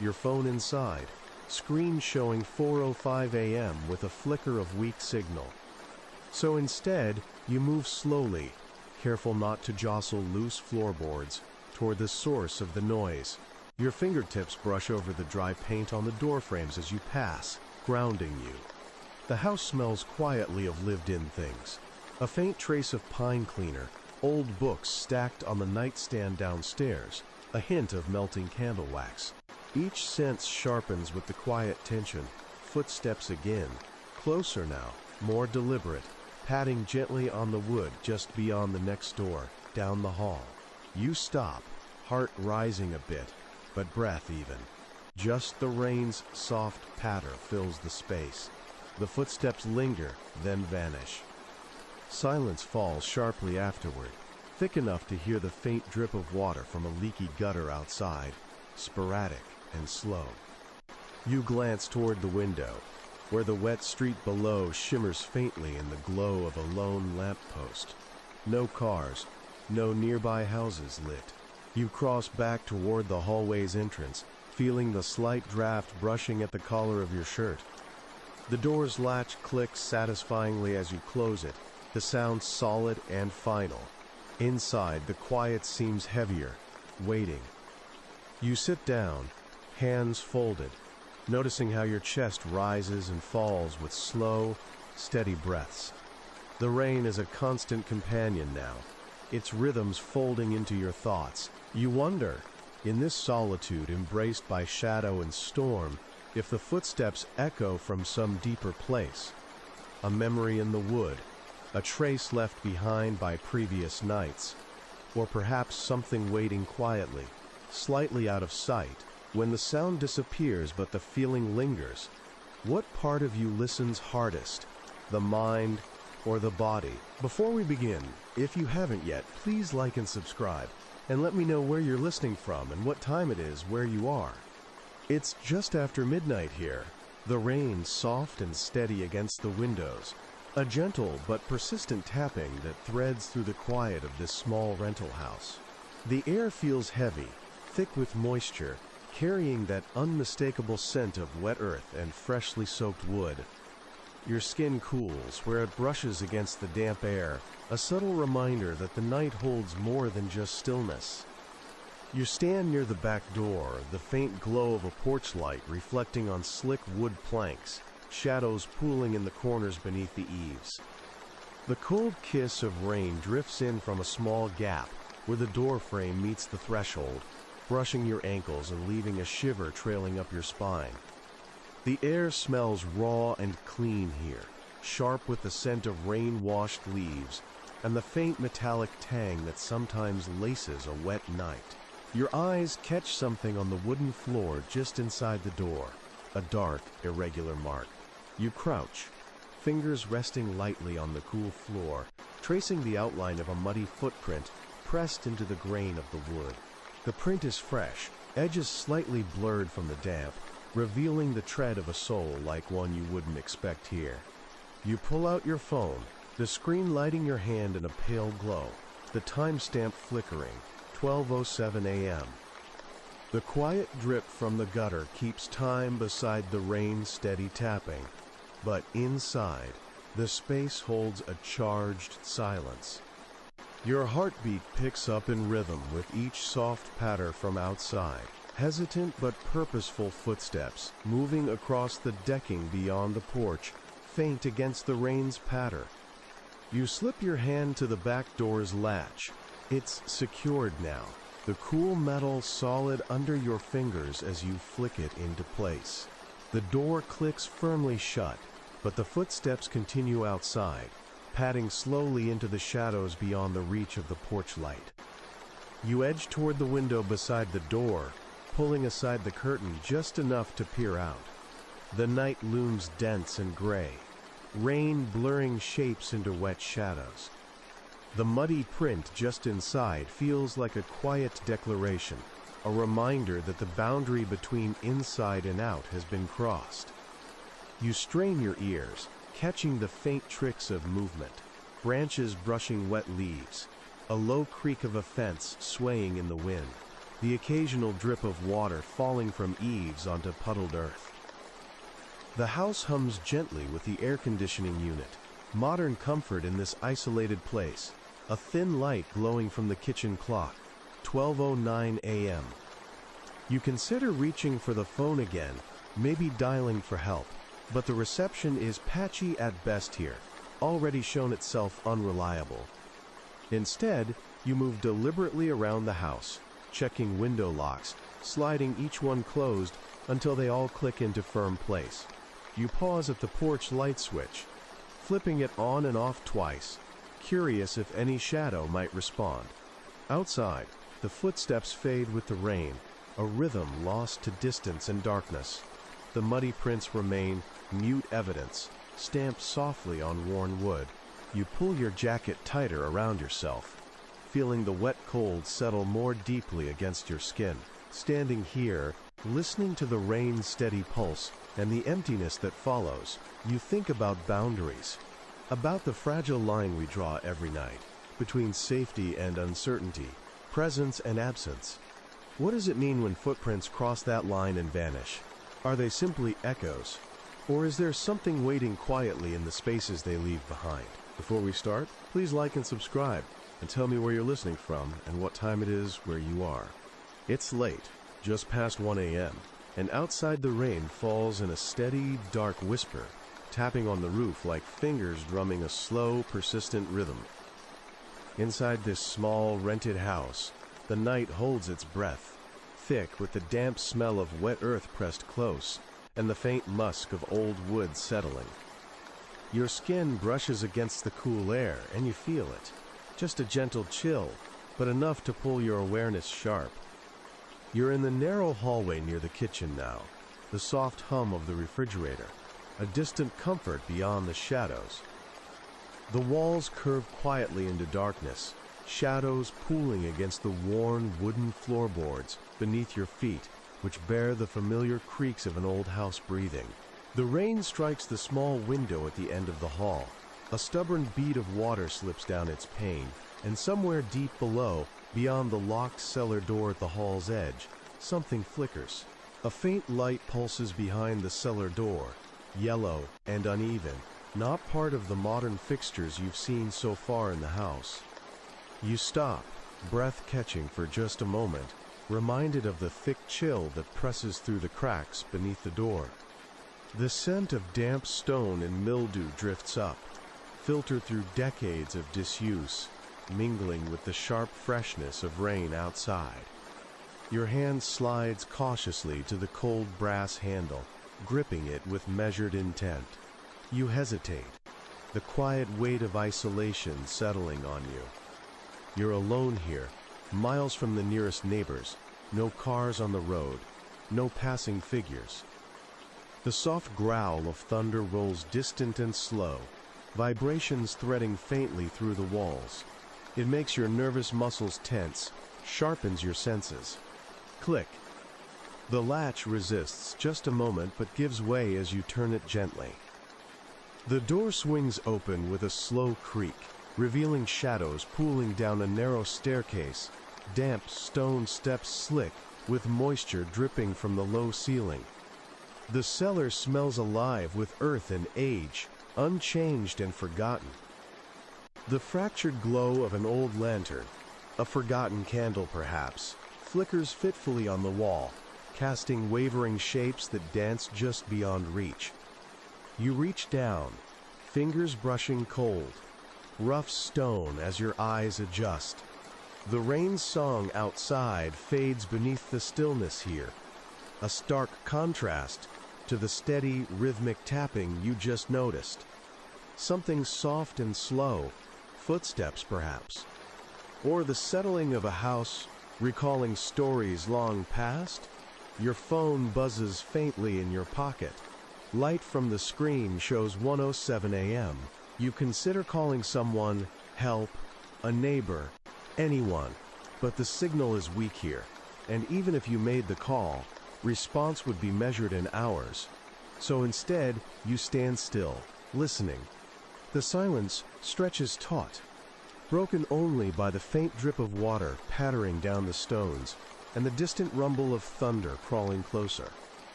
Your phone inside, screen showing 4:05 a.m. with a flicker of weak signal. So instead, you move slowly, careful not to jostle loose floorboards, toward the source of the noise. Your fingertips brush over the dry paint on the door frames as you pass, grounding you. The house smells quietly of lived-in things. A faint trace of pine cleaner, old books stacked on the nightstand downstairs, a hint of melting candle wax. Each sense sharpens with the quiet tension. Footsteps again, closer now, more deliberate, patting gently on the wood just beyond the next door, down the hall. You stop, heart rising a bit, but breath even. Just the rain's soft patter fills the space. The footsteps linger, then vanish. Silence falls sharply afterward, thick enough to hear the faint drip of water from a leaky gutter outside, sporadic and slow. You glance toward the window, where the wet street below shimmers faintly in the glow of a lone lamppost. No cars, no nearby houses lit. You cross back toward the hallway's entrance, feeling the slight draft brushing at the collar of your shirt. The door's latch clicks satisfyingly as you close it, the sound solid and final. Inside, the quiet seems heavier, waiting. You sit down, hands folded, noticing how your chest rises and falls with slow, steady breaths. The rain is a constant companion now, its rhythms folding into your thoughts. You wonder, in this solitude embraced by shadow and storm, if the footsteps echo from some deeper place. A memory in the wood, a trace left behind by previous nights, or perhaps something waiting quietly, slightly out of sight. When the sound disappears but the feeling lingers, what part of you listens hardest, the mind or the body? Before we begin, if you haven't yet, please like and subscribe, and let me know where you're listening from and what time it is where you are. It's just after midnight here, the rain soft and steady against the windows, a gentle but persistent tapping that threads through the quiet of this small rental house. The air feels heavy, thick with moisture, carrying that unmistakable scent of wet earth and freshly soaked wood. Your skin cools where it brushes against the damp air, a subtle reminder that the night holds more than just stillness. You stand near the back door, the faint glow of a porch light reflecting on slick wood planks, shadows pooling in the corners beneath the eaves. The cold kiss of rain drifts in from a small gap where the door frame meets the threshold, brushing your ankles and leaving a shiver trailing up your spine. The air smells raw and clean here, sharp with the scent of rain-washed leaves and the faint metallic tang that sometimes laces a wet night. Your eyes catch something on the wooden floor just inside the door, a dark, irregular mark. You crouch, fingers resting lightly on the cool floor, tracing the outline of a muddy footprint pressed into the grain of the wood. The print is fresh, edges slightly blurred from the damp, revealing the tread of a sole like one you wouldn't expect here. You pull out your phone, the screen lighting your hand in a pale glow, the timestamp flickering, 12:07 a.m. The quiet drip from the gutter keeps time beside the rain-steady tapping, but inside, the space holds a charged silence. Your heartbeat picks up in rhythm with each soft patter from outside, hesitant but purposeful footsteps moving across the decking beyond the porch, faint against the rain's patter. You slip your hand to the back door's latch. It's secured now, the cool metal solid under your fingers as you flick it into place. The door clicks firmly shut, but the footsteps continue outside, padding slowly into the shadows beyond the reach of the porch light. You edge toward the window beside the door, pulling aside the curtain just enough to peer out. The night looms dense and gray, rain blurring shapes into wet shadows. The muddy print just inside feels like a quiet declaration, a reminder that the boundary between inside and out has been crossed. You strain your ears, catching the faint tricks of movement, branches brushing wet leaves, a low creak of a fence swaying in the wind, the occasional drip of water falling from eaves onto puddled earth. The house hums gently with the air conditioning unit, modern comfort in this isolated place, a thin light glowing from the kitchen clock, 12:09 a.m. You consider reaching for the phone again, maybe dialing for help, but the reception is patchy at best here, already shown itself unreliable. Instead, you move deliberately around the house, checking window locks, sliding each one closed until they all click into firm place. You pause at the porch light switch, flipping it on and off twice, curious if any shadow might respond. Outside, the footsteps fade with the rain, a rhythm lost to distance and darkness. The muddy prints remain, mute evidence, stamped softly on worn wood. You pull your jacket tighter around yourself, feeling the wet cold settle more deeply against your skin. Standing here, listening to the rain's steady pulse and the emptiness that follows, you think about boundaries, about the fragile line we draw every night, between safety and uncertainty, presence and absence. What does it mean when footprints cross that line and vanish? Are they simply echoes? Or is there something waiting quietly in the spaces they leave behind? Before we start, please like and subscribe, and tell me where you're listening from and what time it is where you are. It's late, just past 1 a.m., and outside the rain falls in a steady, dark whisper, tapping on the roof like fingers drumming a slow, persistent rhythm. Inside this small, rented house, the night holds its breath, thick with the damp smell of wet earth pressed close, and the faint musk of old wood settling. Your skin brushes against the cool air, and you feel it. Just a gentle chill, but enough to pull your awareness sharp. You're in the narrow hallway near the kitchen now, the soft hum of the refrigerator, a distant comfort beyond the shadows. The walls curve quietly into darkness, shadows pooling against the worn wooden floorboards beneath your feet, which bear the familiar creaks of an old house breathing. The rain strikes the small window at the end of the hall. A stubborn bead of water slips down its pane, and somewhere deep below, beyond the locked cellar door at the hall's edge, something flickers. A faint light pulses behind the cellar door, yellow and uneven, not part of the modern fixtures you've seen so far in the house. You stop, breath catching for just a moment, reminded of the thick chill that presses through the cracks beneath the door. The scent of damp stone and mildew drifts up, filtered through decades of disuse, mingling with the sharp freshness of rain outside. Your hand slides cautiously to the cold brass handle, gripping it with measured intent. You hesitate, the quiet weight of isolation settling on you. You're alone here, miles from the nearest neighbors, no cars on the road, no passing figures. The soft growl of thunder rolls distant and slow, vibrations threading faintly through the walls. It makes your nervous muscles tense, sharpens your senses. Click. The latch resists just a moment but gives way as you turn it gently. The door swings open with a slow creak, revealing shadows pooling down a narrow staircase, damp stone steps slick with moisture dripping from the low ceiling. The cellar smells alive with earth and age, unchanged and forgotten. The fractured glow of an old lantern, a forgotten candle perhaps, flickers fitfully on the wall, casting wavering shapes that dance just beyond reach. You reach down, fingers brushing cold, rough stone as your eyes adjust. The rain song outside fades beneath the stillness here, a stark contrast to the steady, rhythmic tapping you just noticed. Something soft and slow, footsteps perhaps, or the settling of a house recalling stories long past. Your phone buzzes faintly in your pocket. Light from the screen shows 1:07 a.m. You consider calling someone, help, a neighbor, anyone, but the signal is weak here, and even if you made the call, response would be measured in hours. So instead, you stand still, listening. The silence stretches taut, broken only by the faint drip of water pattering down the stones and the distant rumble of thunder crawling closer.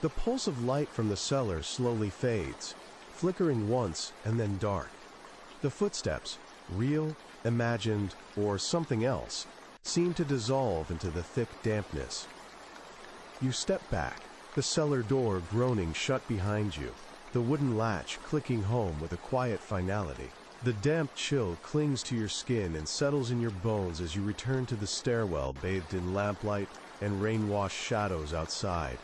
The pulse of light from the cellar slowly fades, flickering once and then dark. The footsteps, real, imagined, or something else, seem to dissolve into the thick dampness. You step back, the cellar door groaning shut behind you, the wooden latch clicking home with a quiet finality. The damp chill clings to your skin and settles in your bones as you return to the stairwell bathed in lamplight and rain-washed shadows outside.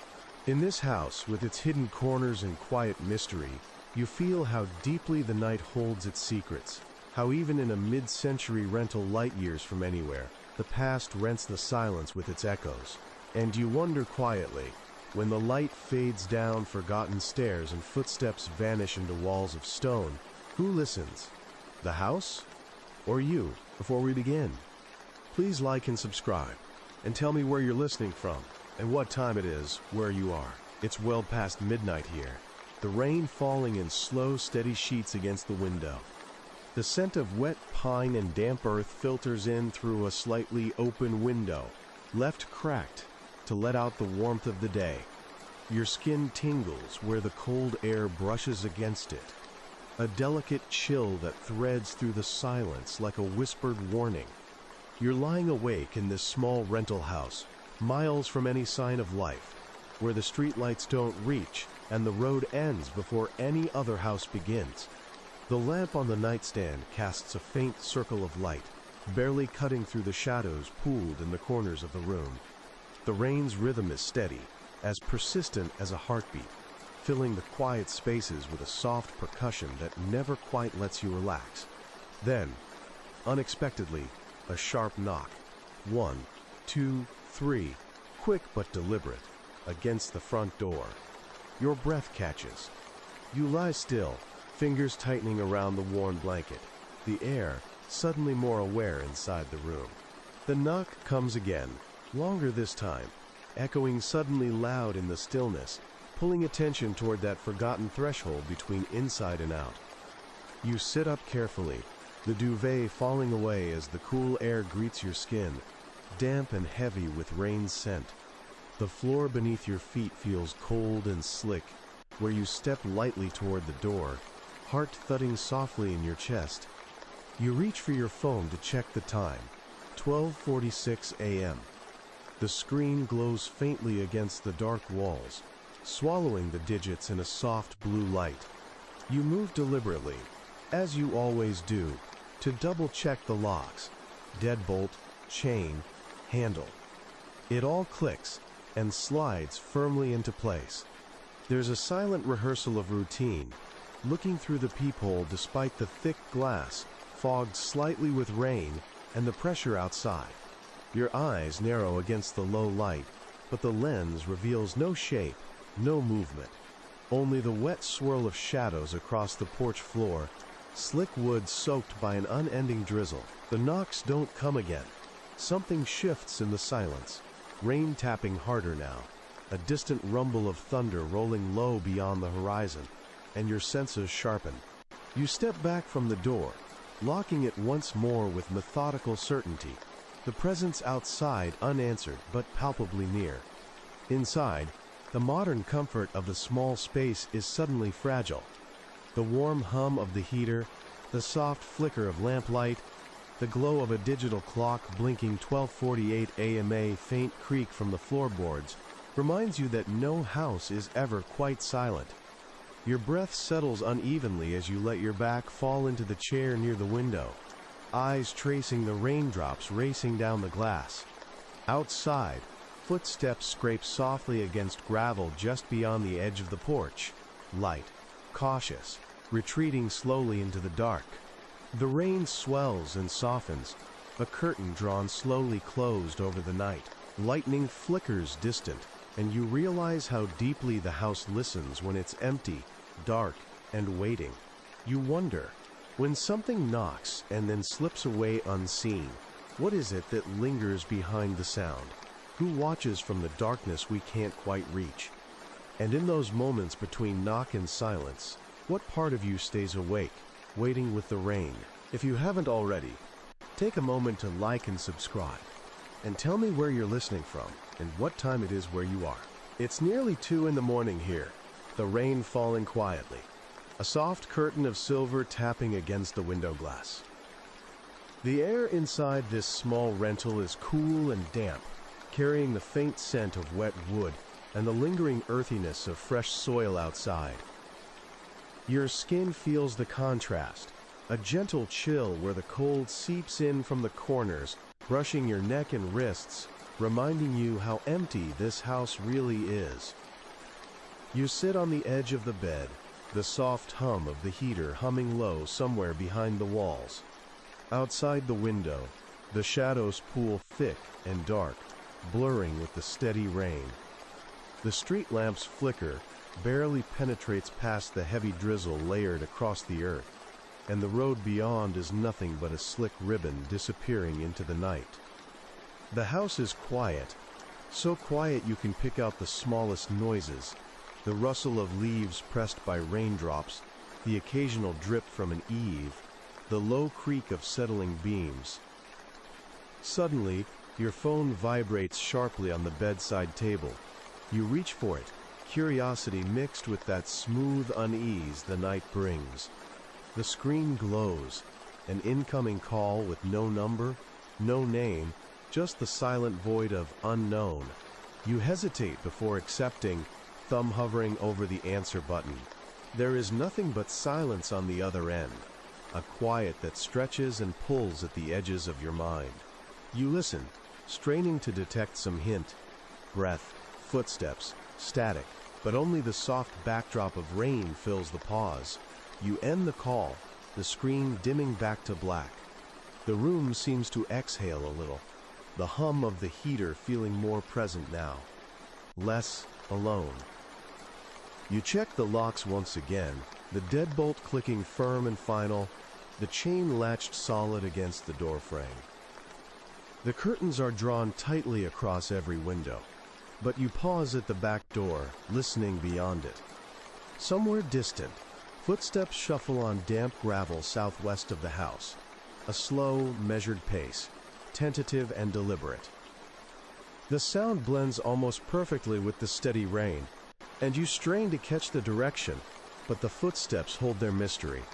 In this house, with its hidden corners and quiet mystery, you feel how deeply the night holds its secrets, how even in a mid-century rental light years from anywhere, the past rents the silence with its echoes. And you wonder quietly, when the light fades down forgotten stairs and footsteps vanish into walls of stone, who listens? The house? Or you, before we begin? Please like and subscribe, and tell me where you're listening from, and what time it is where you are. It's well past midnight here, the rain falling in slow, steady sheets against the window. The scent of wet pine and damp earth filters in through a slightly open window, left cracked to let out the warmth of the day. Your skin tingles where the cold air brushes against it, a delicate chill that threads through the silence like a whispered warning. You're lying awake in this small rental house, miles from any sign of life, where the streetlights don't reach and the road ends before any other house begins. The lamp on the nightstand casts a faint circle of light, barely cutting through the shadows pooled in the corners of the room. The rain's rhythm is steady, as persistent as a heartbeat, filling the quiet spaces with a soft percussion that never quite lets you relax. Then, unexpectedly, a sharp knock. 1, 2, 3, quick but deliberate, against the front door. Your breath catches. You lie still, fingers tightening around the worn blanket, the air suddenly more aware inside the room. The knock comes again, longer this time, echoing suddenly loud in the stillness, pulling attention toward that forgotten threshold between inside and out. You sit up carefully, the duvet falling away as the cool air greets your skin, damp and heavy with rain's scent. The floor beneath your feet feels cold and slick, where you step lightly toward the door, heart thudding softly in your chest. You reach for your phone to check the time, 12:46 a.m. The screen glows faintly against the dark walls, swallowing the digits in a soft blue light. You move deliberately, as you always do, to double-check the locks, deadbolt, chain, handle. It all clicks and slides firmly into place. There's a silent rehearsal of routine, looking through the peephole despite the thick glass, fogged slightly with rain and the pressure outside. Your eyes narrow against the low light, but the lens reveals no shape, no movement. Only the wet swirl of shadows across the porch floor, slick wood soaked by an unending drizzle. The knocks don't come again. Something shifts in the silence, rain tapping harder now, a distant rumble of thunder rolling low beyond the horizon, and your senses sharpen. You step back from the door, locking it once more with methodical certainty, the presence outside unanswered but palpably near. Inside, the modern comfort of the small space is suddenly fragile. The warm hum of the heater, the soft flicker of lamplight, the glow of a digital clock blinking 12:48 a.m. faint creak from the floorboards reminds you that no house is ever quite silent. Your breath settles unevenly as you let your back fall into the chair near the window, eyes tracing the raindrops racing down the glass. Outside, footsteps scrape softly against gravel just beyond the edge of the porch, light, cautious, retreating slowly into the dark. The rain swells and softens, a curtain drawn slowly closed over the night. Lightning flickers distant, and you realize how deeply the house listens when it's empty, dark, and waiting. You wonder, when something knocks and then slips away unseen, what is it that lingers behind the sound? Who watches from the darkness we can't quite reach? And in those moments between knock and silence, what part of you stays awake, waiting with the rain? If you haven't already, take a moment to like and subscribe, and tell me where you're listening from and what time it is where you are. It's nearly 2 in the morning here, the rain falling quietly, a soft curtain of silver tapping against the window glass. The air inside this small rental is cool and damp, carrying the faint scent of wet wood and the lingering earthiness of fresh soil outside. Your skin feels the contrast, a gentle chill where the cold seeps in from the corners, brushing your neck and wrists, reminding you how empty this house really is. You sit on the edge of the bed, the soft hum of the heater humming low somewhere behind the walls. Outside the window, the shadows pool thick and dark, blurring with the steady rain. The street lamp's flicker barely penetrates past the heavy drizzle layered across the earth, and the road beyond is nothing but a slick ribbon disappearing into the night. The house is quiet, so quiet you can pick out the smallest noises, the rustle of leaves pressed by raindrops, the occasional drip from an eave, the low creak of settling beams. Suddenly, your phone vibrates sharply on the bedside table. You reach for it, curiosity mixed with that smooth unease the night brings. The screen glows, an incoming call with no number, no name, just the silent void of unknown. You hesitate before accepting, thumb hovering over the answer button. There is nothing but silence on the other end, a quiet that stretches and pulls at the edges of your mind. You listen, straining to detect some hint, breath, footsteps, static, but only the soft backdrop of rain fills the pause. You end the call, the screen dimming back to black. The room seems to exhale a little, the hum of the heater feeling more present now, less alone. You check the locks once again, the deadbolt clicking firm and final, the chain latched solid against the doorframe. The curtains are drawn tightly across every window. but you pause at the back door, listening beyond it. Somewhere distant, footsteps shuffle on damp gravel southwest of the house. A slow, measured pace, tentative and deliberate. The sound blends almost perfectly with the steady rain, and you strain to catch the direction, but the footsteps hold their mystery.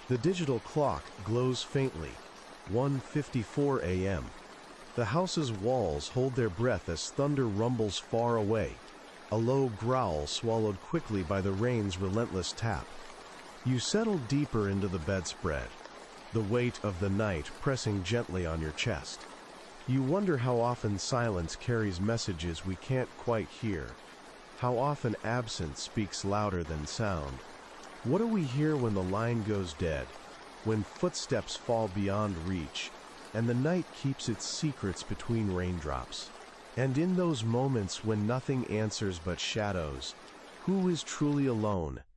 The digital clock glows faintly, 1:54 a.m. The house's walls hold their breath as thunder rumbles far away, a low growl swallowed quickly by the rain's relentless tap. You settle deeper into the bedspread, the weight of the night pressing gently on your chest. You wonder how often silence carries messages we can't quite hear, how often absence speaks louder than sound. What do we hear when the line goes dead, when footsteps fall beyond reach, and the night keeps its secrets between raindrops? And in those moments when nothing answers but shadows, who is truly alone,